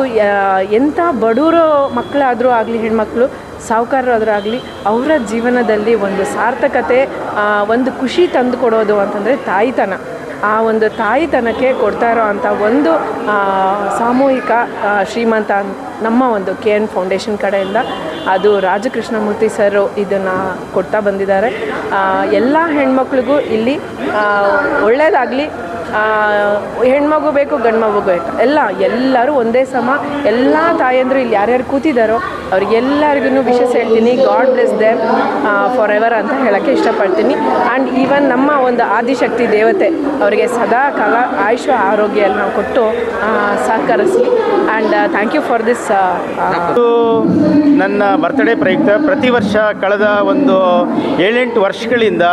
ಎಂಥ ಬಡವರು ಮಕ್ಕಳಾದರೂ ಆಗಲಿ, ಹೆಣ್ಮಕ್ಳು ಸಾಹುಕಾರರಾದರೂ ಆಗಲಿ, ಅವರ ಜೀವನದಲ್ಲಿ ಒಂದು ಸಾರ್ಥಕತೆ, ಒಂದು ಖುಷಿ ತಂದು ಕೊಡೋದು ಅಂತಂದರೆ ತಾಯಿತನ. ಆ ಒಂದು ತಾಯಿತನಕ್ಕೆ ಕೊಡ್ತಾ ಇರೋ ಅಂಥ ಒಂದು ಸಾಮೂಹಿಕ ಶ್ರೀಮಂತ ನಮ್ಮ ಒಂದು KN ಫೌಂಡೇಶನ್ ಕಡೆಯಿಂದ ಅದು ರಾಜಕೃಷ್ಣಮೂರ್ತಿ ಸರ್ ಇದನ್ನು ಕೊಡ್ತಾ ಬಂದಿದ್ದಾರೆ. ಎಲ್ಲ ಹೆಣ್ಮಕ್ಳಿಗೂ ಇಲ್ಲಿ ಒಳ್ಳೆಯದಾಗಲಿ, ಹೆಣ್ಮಗು ಬೇಕು ಗಂಡು ಮಗು ಬೇಕು ಎಲ್ಲರೂ ಒಂದೇ ಸಮ. ಎಲ್ಲ ತಾಯಂದರು ಇಲ್ಲಿ ಯಾರ್ಯಾರು ಕೂತಿದ್ದಾರೋ ಅವ್ರಿಗೆಲ್ಲರಿಗೂ ವಿಶೇಷ ಹೇಳ್ತೀನಿ, god bless them for ever ಅಂತ ಹೇಳೋಕ್ಕೆ ಇಷ್ಟಪಡ್ತೀನಿ. ಆ್ಯಂಡ್ ಈವನ್ ನಮ್ಮ ಒಂದು ಆದಿಶಕ್ತಿ ದೇವತೆ ಅವರಿಗೆ ಸದಾ ಕಾಲ ಆಯುಷ ಆರೋಗ್ಯ ನಾವು ಕೊಟ್ಟು ಸಹಕರಿಸಲಿ. And thank you for this. ನನ್ನ ಬರ್ತ್ಡೇ ಪ್ರಯುಕ್ತ ಪ್ರತಿ ವರ್ಷ ಕಳೆದ ಒಂದು 7-8 ವರ್ಷಗಳಿಂದ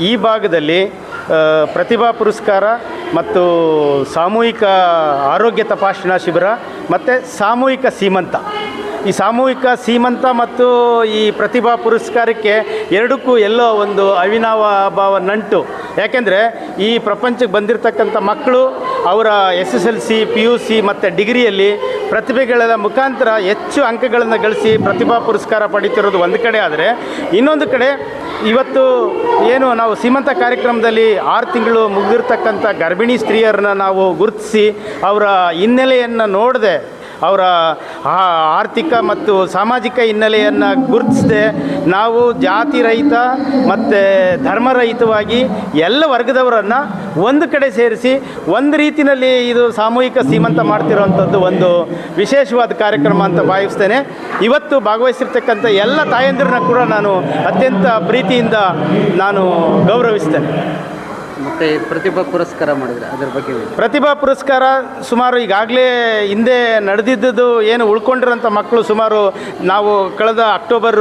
ಈ ಭಾಗದಲ್ಲಿ ಪ್ರತಿಭಾ ಪುರಸ್ಕಾರ ಮತ್ತು ಸಾಮೂಹಿಕ ಆರೋಗ್ಯ ತಪಾಸಣಾ ಶಿಬಿರ ಮತ್ತು ಸಾಮೂಹಿಕ ಸೀಮಂತ, ಈ ಸಾಮೂಹಿಕ ಸೀಮಂತ ಮತ್ತು ಈ ಪ್ರತಿಭಾ ಪುರಸ್ಕಾರಕ್ಕೆ ಎರಡಕ್ಕೂ ಎಲ್ಲೋ ಒಂದು ಅವಿನಾಭಾವ ನಂಟು. ಯಾಕೆಂದರೆ ಈ ಪ್ರಪಂಚಕ್ಕೆ ಬಂದಿರತಕ್ಕಂಥ ಮಕ್ಕಳು ಅವರ SSLC, PUC ಮತ್ತು ಡಿಗ್ರಿಯಲ್ಲಿ ಪ್ರತಿಭೆಗಳ ಮುಖಾಂತರ ಹೆಚ್ಚು ಅಂಕಗಳನ್ನು ಗಳಿಸಿ ಪ್ರತಿಭಾ ಪುರಸ್ಕಾರ ಪಡೀತಿರೋದು ಒಂದು ಕಡೆ ಆದರೆ, ಇನ್ನೊಂದು ಕಡೆ ಇವತ್ತು ಏನು ನಾವು ಸೀಮಂತ ಕಾರ್ಯಕ್ರಮದಲ್ಲಿ 6 ತಿಂಗಳು ಮುಗಿದಿರ್ತಕ್ಕಂಥ ಗರ್ಭಿಣಿ ಸ್ತ್ರೀಯರನ್ನ ನಾವು ಗುರುತಿಸಿ ಅವರ ಹಿನ್ನೆಲೆಯನ್ನು ನೋಡದೆ, ಅವರ ಆರ್ಥಿಕ ಮತ್ತು ಸಾಮಾಜಿಕ ಹಿನ್ನೆಲೆಯನ್ನು ಗುರುತಿಸದೆ ನಾವು ಜಾತಿ ರಹಿತ ಮತ್ತು ಧರ್ಮರಹಿತವಾಗಿ ಎಲ್ಲ ವರ್ಗದವರನ್ನು ಒಂದು ಕಡೆ ಸೇರಿಸಿ ಒಂದು ರೀತಿಯಲ್ಲಿ ಇದು ಸಾಮೂಹಿಕ ಸೀಮಂತ ಮಾಡ್ತಿರೋವಂಥದ್ದು ಒಂದು ವಿಶೇಷವಾದ ಕಾರ್ಯಕ್ರಮ ಅಂತ ಭಾವಿಸ್ತೇನೆ. ಇವತ್ತು ಭಾಗವಹಿಸಿರ್ತಕ್ಕಂಥ ಎಲ್ಲ ತಾಯಂದಿರನ್ನ ಕೂಡ ನಾನು ಅತ್ಯಂತ ಪ್ರೀತಿಯಿಂದ ನಾನು ಗೌರವಿಸ್ತೇನೆ. ಮತ್ತು ಪ್ರತಿಭಾ ಪುರಸ್ಕಾರ ಮಾಡಿದರೆ ಅದರ ಬಗ್ಗೆ ಪ್ರತಿಭಾ ಪುರಸ್ಕಾರ ಸುಮಾರು ಈಗಾಗಲೇ ಹಿಂದೆ ನಡೆದಿದ್ದು ಏನು ಉಳ್ಕೊಂಡಿರೋಂಥ ಮಕ್ಕಳು ಸುಮಾರು ನಾವು ಕಳೆದ ಅಕ್ಟೋಬರ್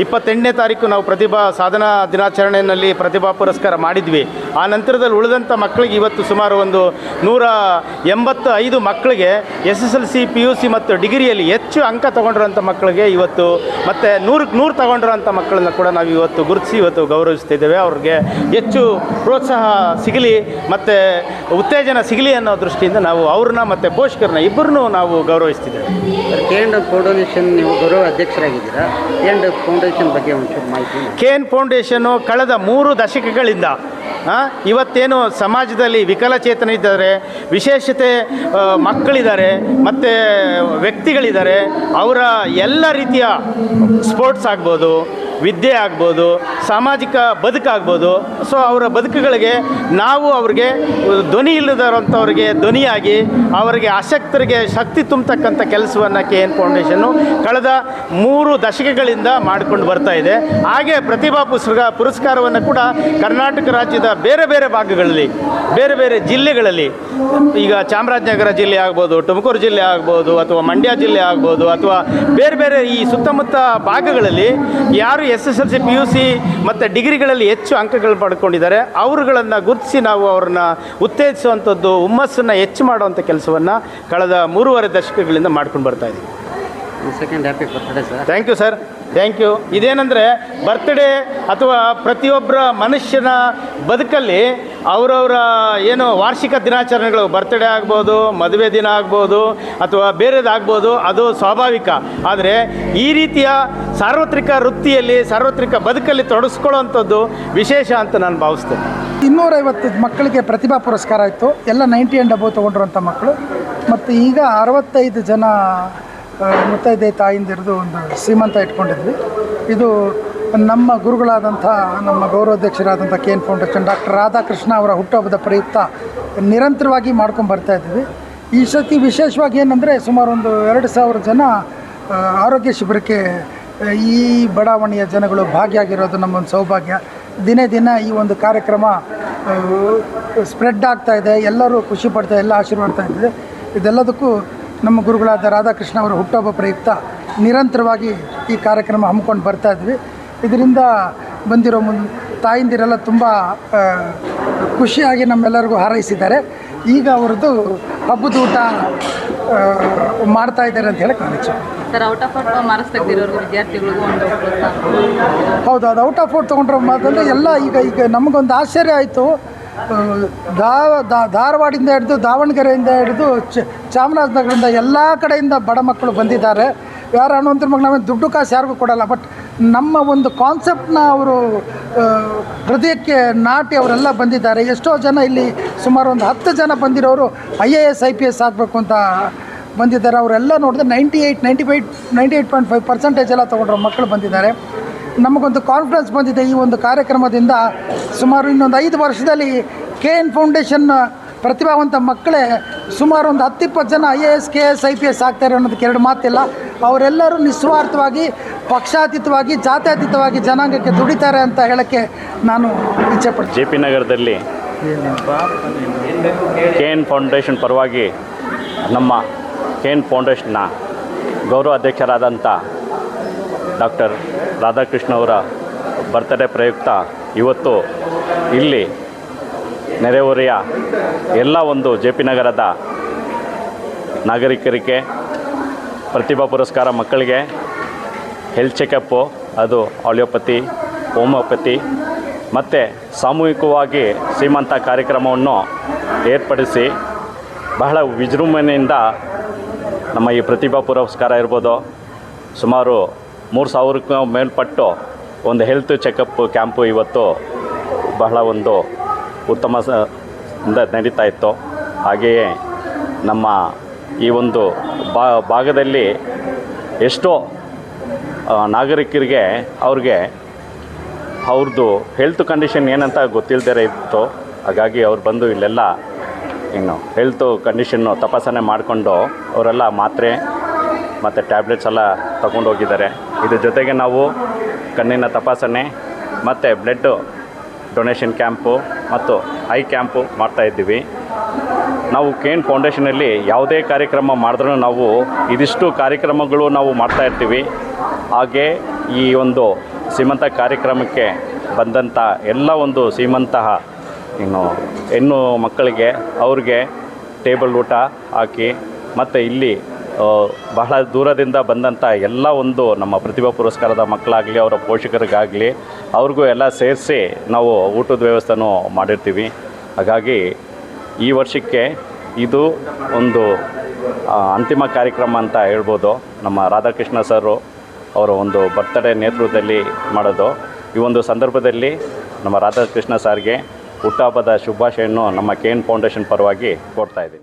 28ನೇ ತಾರೀಕು ನಾವು ಪ್ರತಿಭಾ ಸಾಧನಾ ದಿನಾಚರಣೆಯಲ್ಲಿ ಪ್ರತಿಭಾ ಪುರಸ್ಕಾರ ಮಾಡಿದ್ವಿ. ಆ ನಂತರದಲ್ಲಿ ಉಳಿದಂಥ ಮಕ್ಕಳಿಗೆ ಇವತ್ತು ಸುಮಾರು ಒಂದು 185 ಮಕ್ಕಳಿಗೆ SSLC, PUC ಮತ್ತು ಡಿಗ್ರಿಯಲ್ಲಿ ಹೆಚ್ಚು ಅಂಕ ತೊಗೊಂಡಿರೋಂಥ ಮಕ್ಕಳಿಗೆ ಇವತ್ತು ಮತ್ತು 100ಕ್ಕೆ 100 ತೊಗೊಂಡಿರೋಂಥ ಮಕ್ಕಳನ್ನ ಕೂಡ ನಾವು ಇವತ್ತು ಗುರುತಿಸಿ ಇವತ್ತು ಗೌರವಿಸ್ತಿದ್ದೇವೆ. ಅವ್ರಿಗೆ ಹೆಚ್ಚು ಪ್ರೋತ್ಸಾಹ ಸಿಗಲಿ ಮತ್ತು ಉತ್ತೇಜನ ಸಿಗಲಿ ಅನ್ನೋ ದೃಷ್ಟಿಯಿಂದ ನಾವು ಅವ್ರನ್ನ ಮತ್ತು ಪೋಷಕರನ್ನ ಇಬ್ಬರನ್ನೂ ನಾವು ಗೌರವಿಸ್ತಿದ್ದೇವೆ. KN ಫೌಂಡೇಶನ್ ನೀವು ಗೌರವ ಅಧ್ಯಕ್ಷರಾಗಿದ್ದೀರಾ. KN ಫೌಂಡೇಶನ್ ಬಗ್ಗೆ ಒಂಚೂರು ಮಾಹಿತಿ. KN ಫೌಂಡೇಶನ್ನು ಕಳೆದ 3 ದಶಕಗಳಿಂದ ಇವತ್ತೇನು ಸಮಾಜದಲ್ಲಿ ವಿಕಲಚೇತನಿದ್ದಾರೆ, ವಿಶೇಷತೆ ಮಕ್ಕಳಿದ್ದಾರೆ ಮತ್ತು ವ್ಯಕ್ತಿಗಳಿದ್ದಾರೆ, ಅವರ ಎಲ್ಲ ರೀತಿಯ ಸ್ಪೋರ್ಟ್ಸ್ ಆಗ್ಬೋದು, ವಿದ್ಯೆ ಆಗ್ಬೋದು, ಸಾಮಾಜಿಕ ಬದುಕಾಗ್ಬೋದು. ಸೊ ಅವರ ಬದುಕುಗಳಿಗೆ ನಾವು ಅವ್ರಿಗೆ ಧ್ವನಿ ಇಲ್ಲದರಂಥವ್ರಿಗೆ ಧ್ವನಿಯಾಗಿ ಅವರಿಗೆ ಆಸಕ್ತರಿಗೆ ಶಕ್ತಿ ತುಂಬತಕ್ಕಂಥ ಕೆಲಸವನ್ನು KN ಫೌಂಡೇಶನ್ನು ಕಳೆದ 3 ದಶಕಗಳಿಂದ ಮಾಡಿಕೊಂಡು ಬರ್ತಾ ಇದೆ. ಹಾಗೆ ಪ್ರತಿಭಾ ಪುರಸ್ಕಾರವನ್ನು ಕೂಡ ಕರ್ನಾಟಕ ರಾಜ್ಯದ ಬೇರೆ ಬೇರೆ ಭಾಗಗಳಲ್ಲಿ, ಬೇರೆ ಬೇರೆ ಜಿಲ್ಲೆಗಳಲ್ಲಿ, ಈಗ ಚಾಮರಾಜನಗರ ಜಿಲ್ಲೆ ಆಗ್ಬೋದು, ತುಮಕೂರು ಜಿಲ್ಲೆ ಆಗ್ಬೋದು, ಅಥವಾ ಮಂಡ್ಯ ಜಿಲ್ಲೆ ಆಗ್ಬೋದು, ಅಥವಾ ಬೇರೆ ಬೇರೆ ಈ ಸುತ್ತಮುತ್ತ ಭಾಗಗಳಲ್ಲಿ ಯಾರು SSLC, PUC ಮತ್ತು ಡಿಗ್ರಿಗಳಲ್ಲಿ ಹೆಚ್ಚು ಅಂಕಗಳು ಪಡ್ಕೊಂಡಿದ್ದಾರೆ ಅವರುಗಳನ್ನು ಗುರುತಿಸಿ ನಾವು ಅವ್ರನ್ನ ಉತ್ತೇಜಿಸುವಂಥದ್ದು, ಹುಮ್ಮಸ್ಸನ್ನು ಹೆಚ್ಚು ಮಾಡುವಂಥ ಕೆಲಸವನ್ನು ಕಳೆದ 3.5 ದಶಕಗಳಿಂದ ಮಾಡ್ಕೊಂಡು ಬರ್ತಾ ಇದ್ದೀವಿ. Second happy birthday sir. Thank you sir, thank you. ಇದೇನೆಂದರೆ ಬರ್ತ್ಡೇ ಅಥವಾ ಪ್ರತಿಯೊಬ್ಬರ ಮನುಷ್ಯನ ಬದುಕಲ್ಲಿ ಅವರವರ ಏನು ವಾರ್ಷಿಕ ದಿನಾಚರಣೆಗಳು, ಬರ್ತ್ಡೇ ಆಗ್ಬೋದು, ಮದುವೆ ದಿನ ಆಗ್ಬೋದು, ಅಥವಾ ಬೇರೆದಾಗ್ಬೋದು, ಅದು ಸ್ವಾಭಾವಿಕ. ಆದರೆ ಈ ರೀತಿಯ ಸಾರ್ವತ್ರಿಕ ವೃತ್ತಿಯಲ್ಲಿ, ಸಾರ್ವತ್ರಿಕ ಬದುಕಲ್ಲಿ ತೊಡಗಿಸ್ಕೊಳ್ಳೋವಂಥದ್ದು ವಿಶೇಷ ಅಂತ ನಾನು ಭಾವಿಸ್ತೇನೆ. 250 ಮಕ್ಕಳಿಗೆ ಪ್ರತಿಭಾ ಪುರಸ್ಕಾರ ಆಯಿತು. ಎಲ್ಲ 90 ಆ್ಯಂಡ್ ಅಬೌವ್ ತೊಗೊಂಡಿರೋಂಥ ಮಕ್ಕಳು. ಮತ್ತು ಈಗ 65 ಜನ ಮುತ್ತೈದೆ ತಾಯಿಂದಿರದು ಒಂದು ಶ್ರೀಮಂತ ಇಟ್ಕೊಂಡಿದ್ವಿ. ಇದು ನಮ್ಮ ಗುರುಗಳಾದಂಥ ನಮ್ಮ ಗೌರವಾಧ್ಯಕ್ಷರಾದಂಥ KN ಫೌಂಡೇಶನ್ ಡಾಕ್ಟರ್ ರಾಧಾಕೃಷ್ಣ ಅವರ ಹುಟ್ಟುಹಬ್ಬದ ಪ್ರಯುಕ್ತ ನಿರಂತರವಾಗಿ ಮಾಡ್ಕೊಂಡು ಬರ್ತಾಯಿದ್ವಿ. ಈ ಸತಿ ವಿಶೇಷವಾಗಿ ಏನಂದರೆ ಸುಮಾರು ಒಂದು 2000 ಜನ ಆರೋಗ್ಯ ಶಿಬಿರಕ್ಕೆ ಈ ಬಡಾವಣೆಯ ಜನಗಳು ಭಾಗಿಯಾಗಿರೋದು ನಮ್ಮೊಂದು ಸೌಭಾಗ್ಯ. ದಿನೇ ದಿನ ಈ ಒಂದು ಕಾರ್ಯಕ್ರಮ ಸ್ಪ್ರೆಡ್ ಆಗ್ತಾಯಿದೆ. ಎಲ್ಲರೂ ಖುಷಿ ಪಡ್ತಾ, ಎಲ್ಲ ಆಶೀರ್ವಾಡ್ತಾ ಇದ್ದಾರೆ. ಇದೆಲ್ಲದಕ್ಕೂ ನಮ್ಮ ಗುರುಗಳಾದ ರಾಧಾಕೃಷ್ಣ ಅವರ ಹುಟ್ಟುಹಬ್ಬ ಪ್ರಯುಕ್ತ ನಿರಂತರವಾಗಿ ಈ ಕಾರ್ಯಕ್ರಮ ಹಮ್ಮಿಕೊಂಡು ಬರ್ತಾಯಿದ್ವಿ. ಇದರಿಂದ ಬಂದಿರೋ ತಾಯಿಂದಿರೆಲ್ಲ ತುಂಬ ಖುಷಿಯಾಗಿ ನಮ್ಮೆಲ್ಲರಿಗೂ ಹಾರೈಸಿದ್ದಾರೆ. ಈಗ ಅವ್ರದ್ದು ಹಬ್ಬದ ಊಟ ಮಾಡ್ತಾ ಇದ್ದಾರೆ ಅಂತ ಹೇಳಕ್ಕೆ ನಾನು sir. Out of out marks ತೆಗೆದಿರೋರು ವಿದ್ಯಾರ್ಥಿಗಳಿಗೂ ಒಂದು ಹೌದು, ಅದು ಔಟ್ ಆಫ್ ಔಟ್ ತೊಗೊಂಡ್ರೆ ಮಾತಂದರೆ ಎಲ್ಲ ಈಗ ನಮಗೊಂದು ಆಶ್ಚರ್ಯ ಆಯಿತು. ಧಾರವಾಡಿಂದ ಹಿಡಿದು, ದಾವಣಗೆರೆಯಿಂದ ಹಿಡಿದು, ಚಾಮರಾಜನಗರದಿಂದ ಎಲ್ಲ ಕಡೆಯಿಂದ ಬಡ ಮಕ್ಕಳು ಬಂದಿದ್ದಾರೆ. ಯಾರು ಅನ್ನುವಂಥ ಮಗ ನಾವೇ ದುಡ್ಡು ಕಾಸು ಯಾರಿಗೂ ಕೊಡಲ್ಲ, ಬಟ್ ನಮ್ಮ ಒಂದು ಕಾನ್ಸೆಪ್ಟ್ನ ಅವರು ಹೃದಯಕ್ಕೆ ನಾಟಿ ಅವರೆಲ್ಲ ಬಂದಿದ್ದಾರೆ. ಎಷ್ಟೋ ಜನ ಇಲ್ಲಿ ಸುಮಾರು ಒಂದು 10 ಜನ ಬಂದಿರೋರು IAS IPS ಆಗಬೇಕು ಅಂತ ಬಂದಿದ್ದಾರೆ. ಅವರೆಲ್ಲ ನೋಡಿದ್ರೆ 98.5% ಎಲ್ಲ ತೊಗೊಂಡ್ರು ಮಕ್ಕಳು ಬಂದಿದ್ದಾರೆ. ನಮಗೊಂದು ಕಾನ್ಫಿಡೆನ್ಸ್ ಬಂದಿದೆ ಈ ಒಂದು ಕಾರ್ಯಕ್ರಮದಿಂದ. ಸುಮಾರು ಇನ್ನೊಂದು 5 ವರ್ಷದಲ್ಲಿ KN ಫೌಂಡೇಶನ್ ಪ್ರತಿಭಾವಂತ ಮಕ್ಕಳೇ ಸುಮಾರು ಒಂದು 10-20 ಜನ IAS KS IPS ಆಗ್ತಾರೆ ಅನ್ನೋದಕ್ಕೆ ಎರಡು ಮಾತಿಲ್ಲ. ಅವರೆಲ್ಲರೂ ನಿಸ್ವಾರ್ಥವಾಗಿ, ಪಕ್ಷಾತೀತವಾಗಿ, ಜಾತ್ಯತೀತವಾಗಿ ಜನಾಂಗಕ್ಕೆ ದುಡಿತಾರೆ ಅಂತ ಹೇಳೋಕ್ಕೆ ನಾನು ಇಚ್ಛೆಪಡ್ತೀನಿ. JP ನಗರದಲ್ಲಿ KN ಫೌಂಡೇಶನ್ ಪರವಾಗಿ ನಮ್ಮ KN ಫೌಂಡೇಶನ್ನ ಗೌರವ ಅಧ್ಯಕ್ಷರಾದಂಥ ಡಾಕ್ಟರ್ ರಾಧಾಕೃಷ್ಣ ಅವರ ಬರ್ತ್ಡೇ ಪ್ರಯುಕ್ತ ಇವತ್ತು ಇಲ್ಲಿ ನೆರೆಹೊರೆಯ ಎಲ್ಲ ಒಂದು JP ನಗರದ ನಾಗರಿಕರಿಗೆ ಪ್ರತಿಭಾ ಪುರಸ್ಕಾರ ಮಕ್ಕಳಿಗೆ ಹೆಲ್ತ್ ಚೆಕಪ್ಪು, ಅದು ಆಲಿಯೋಪತಿ, ಹೋಮಿಯೋಪತಿ ಮತ್ತು ಸಾಮೂಹಿಕವಾಗಿ ಶ್ರೀಮಂತ ಕಾರ್ಯಕ್ರಮವನ್ನು ಏರ್ಪಡಿಸಿ ಬಹಳ ವಿಜೃಂಭಣೆಯಿಂದ ನಮ್ಮ ಈ ಪ್ರತಿಭಾ ಪುರಸ್ಕಾರ ಇರ್ಬೋದು, ಸುಮಾರು 3,000ಕ್ಕೂ ಮೇಲ್ಪಟ್ಟು ಒಂದು ಹೆಲ್ತ್ ಚೆಕಪ್ ಕ್ಯಾಂಪು ಇವತ್ತು ಬಹಳ ಒಂದು ಉತ್ತಮ ನಡೀತಾ ಇತ್ತು. ಹಾಗೆಯೇ ನಮ್ಮ ಈ ಒಂದು ಭಾಗದಲ್ಲಿ ಎಷ್ಟೋ ನಾಗರಿಕರಿಗೆ ಅವ್ರದ್ದು ಹೆಲ್ತ್ ಕಂಡೀಷನ್ ಏನಂತ ಗೊತ್ತಿಲ್ಲದೇ ಇತ್ತು. ಹಾಗಾಗಿ ಅವ್ರು ಬಂದು ಇಲ್ಲೆಲ್ಲ ಹೆಲ್ತ್ ಕಂಡೀಷನ್ನು ತಪಾಸಣೆ ಮಾಡಿಕೊಂಡು ಅವರೆಲ್ಲ ಮಾತ್ರೆ ಮತ್ತು ಟ್ಯಾಬ್ಲೆಟ್ಸ್ ಎಲ್ಲ ತಗೊಂಡು ಹೋಗಿದ್ದಾರೆ. ಇದ್ರ ಜೊತೆಗೆ ನಾವು ಕಣ್ಣಿನ ತಪಾಸಣೆ ಮತ್ತು ಬ್ಲಡ್ ಡೊನೇಷನ್ ಕ್ಯಾಂಪು ಮತ್ತು ಐ ಕ್ಯಾಂಪು ಮಾಡ್ತಾಯಿದ್ದೀವಿ. ನಾವು KN ಫೌಂಡೇಶನಲ್ಲಿ ಯಾವುದೇ ಕಾರ್ಯಕ್ರಮ ಮಾಡಿದ್ರೂ ನಾವು ಇದಿಷ್ಟು ಕಾರ್ಯಕ್ರಮಗಳು ನಾವು ಮಾಡ್ತಾಯಿರ್ತೀವಿ. ಹಾಗೆ ಈ ಒಂದು ಶ್ರೀಮಂತ ಕಾರ್ಯಕ್ರಮಕ್ಕೆ ಬಂದಂಥ ಎಲ್ಲ ಒಂದು ಶ್ರೀಮಂತ ಹೆಣ್ಣು ಮಕ್ಕಳಿಗೆ ಅವ್ರಿಗೆ ಟೇಬಲ್ ಊಟ ಹಾಕಿ ಮತ್ತು ಇಲ್ಲಿ ಬಹಳ ದೂರದಿಂದ ಬಂದಂಥ ಎಲ್ಲ ಒಂದು ನಮ್ಮ ಪ್ರತಿಭಾ ಪುರಸ್ಕಾರದ ಮಕ್ಕಳಾಗಲಿ ಅವರ ಪೋಷಕರಿಗಾಗಲಿ ಅವ್ರಿಗೂ ಎಲ್ಲ ಸೇರಿಸಿ ನಾವು ಊಟದ ವ್ಯವಸ್ಥೆನೂ ಮಾಡಿರ್ತೀವಿ. ಹಾಗಾಗಿ ಈ ವರ್ಷಕ್ಕೆ ಇದು ಒಂದು ಅಂತಿಮ ಕಾರ್ಯಕ್ರಮ ಅಂತ ಹೇಳ್ಬೋದು. ನಮ್ಮ ರಾಧಾಕೃಷ್ಣ ಸರು ಅವರ ಒಂದು ಬರ್ತ್ಡೇ ನೇತೃತ್ವದಲ್ಲಿ ಮಾಡೋದು. ಈ ಒಂದು ಸಂದರ್ಭದಲ್ಲಿ ನಮ್ಮ ರಾಧಾಕೃಷ್ಣ ಸರ್ಗೆ ಹುಟ್ಟುಹಬ್ಬದ ಶುಭಾಶಯನ್ನು ನಮ್ಮ KN ಫೌಂಡೇಶನ್ ಪರವಾಗಿ ಕೊಡ್ತಾಯಿದ್ದೀನಿ.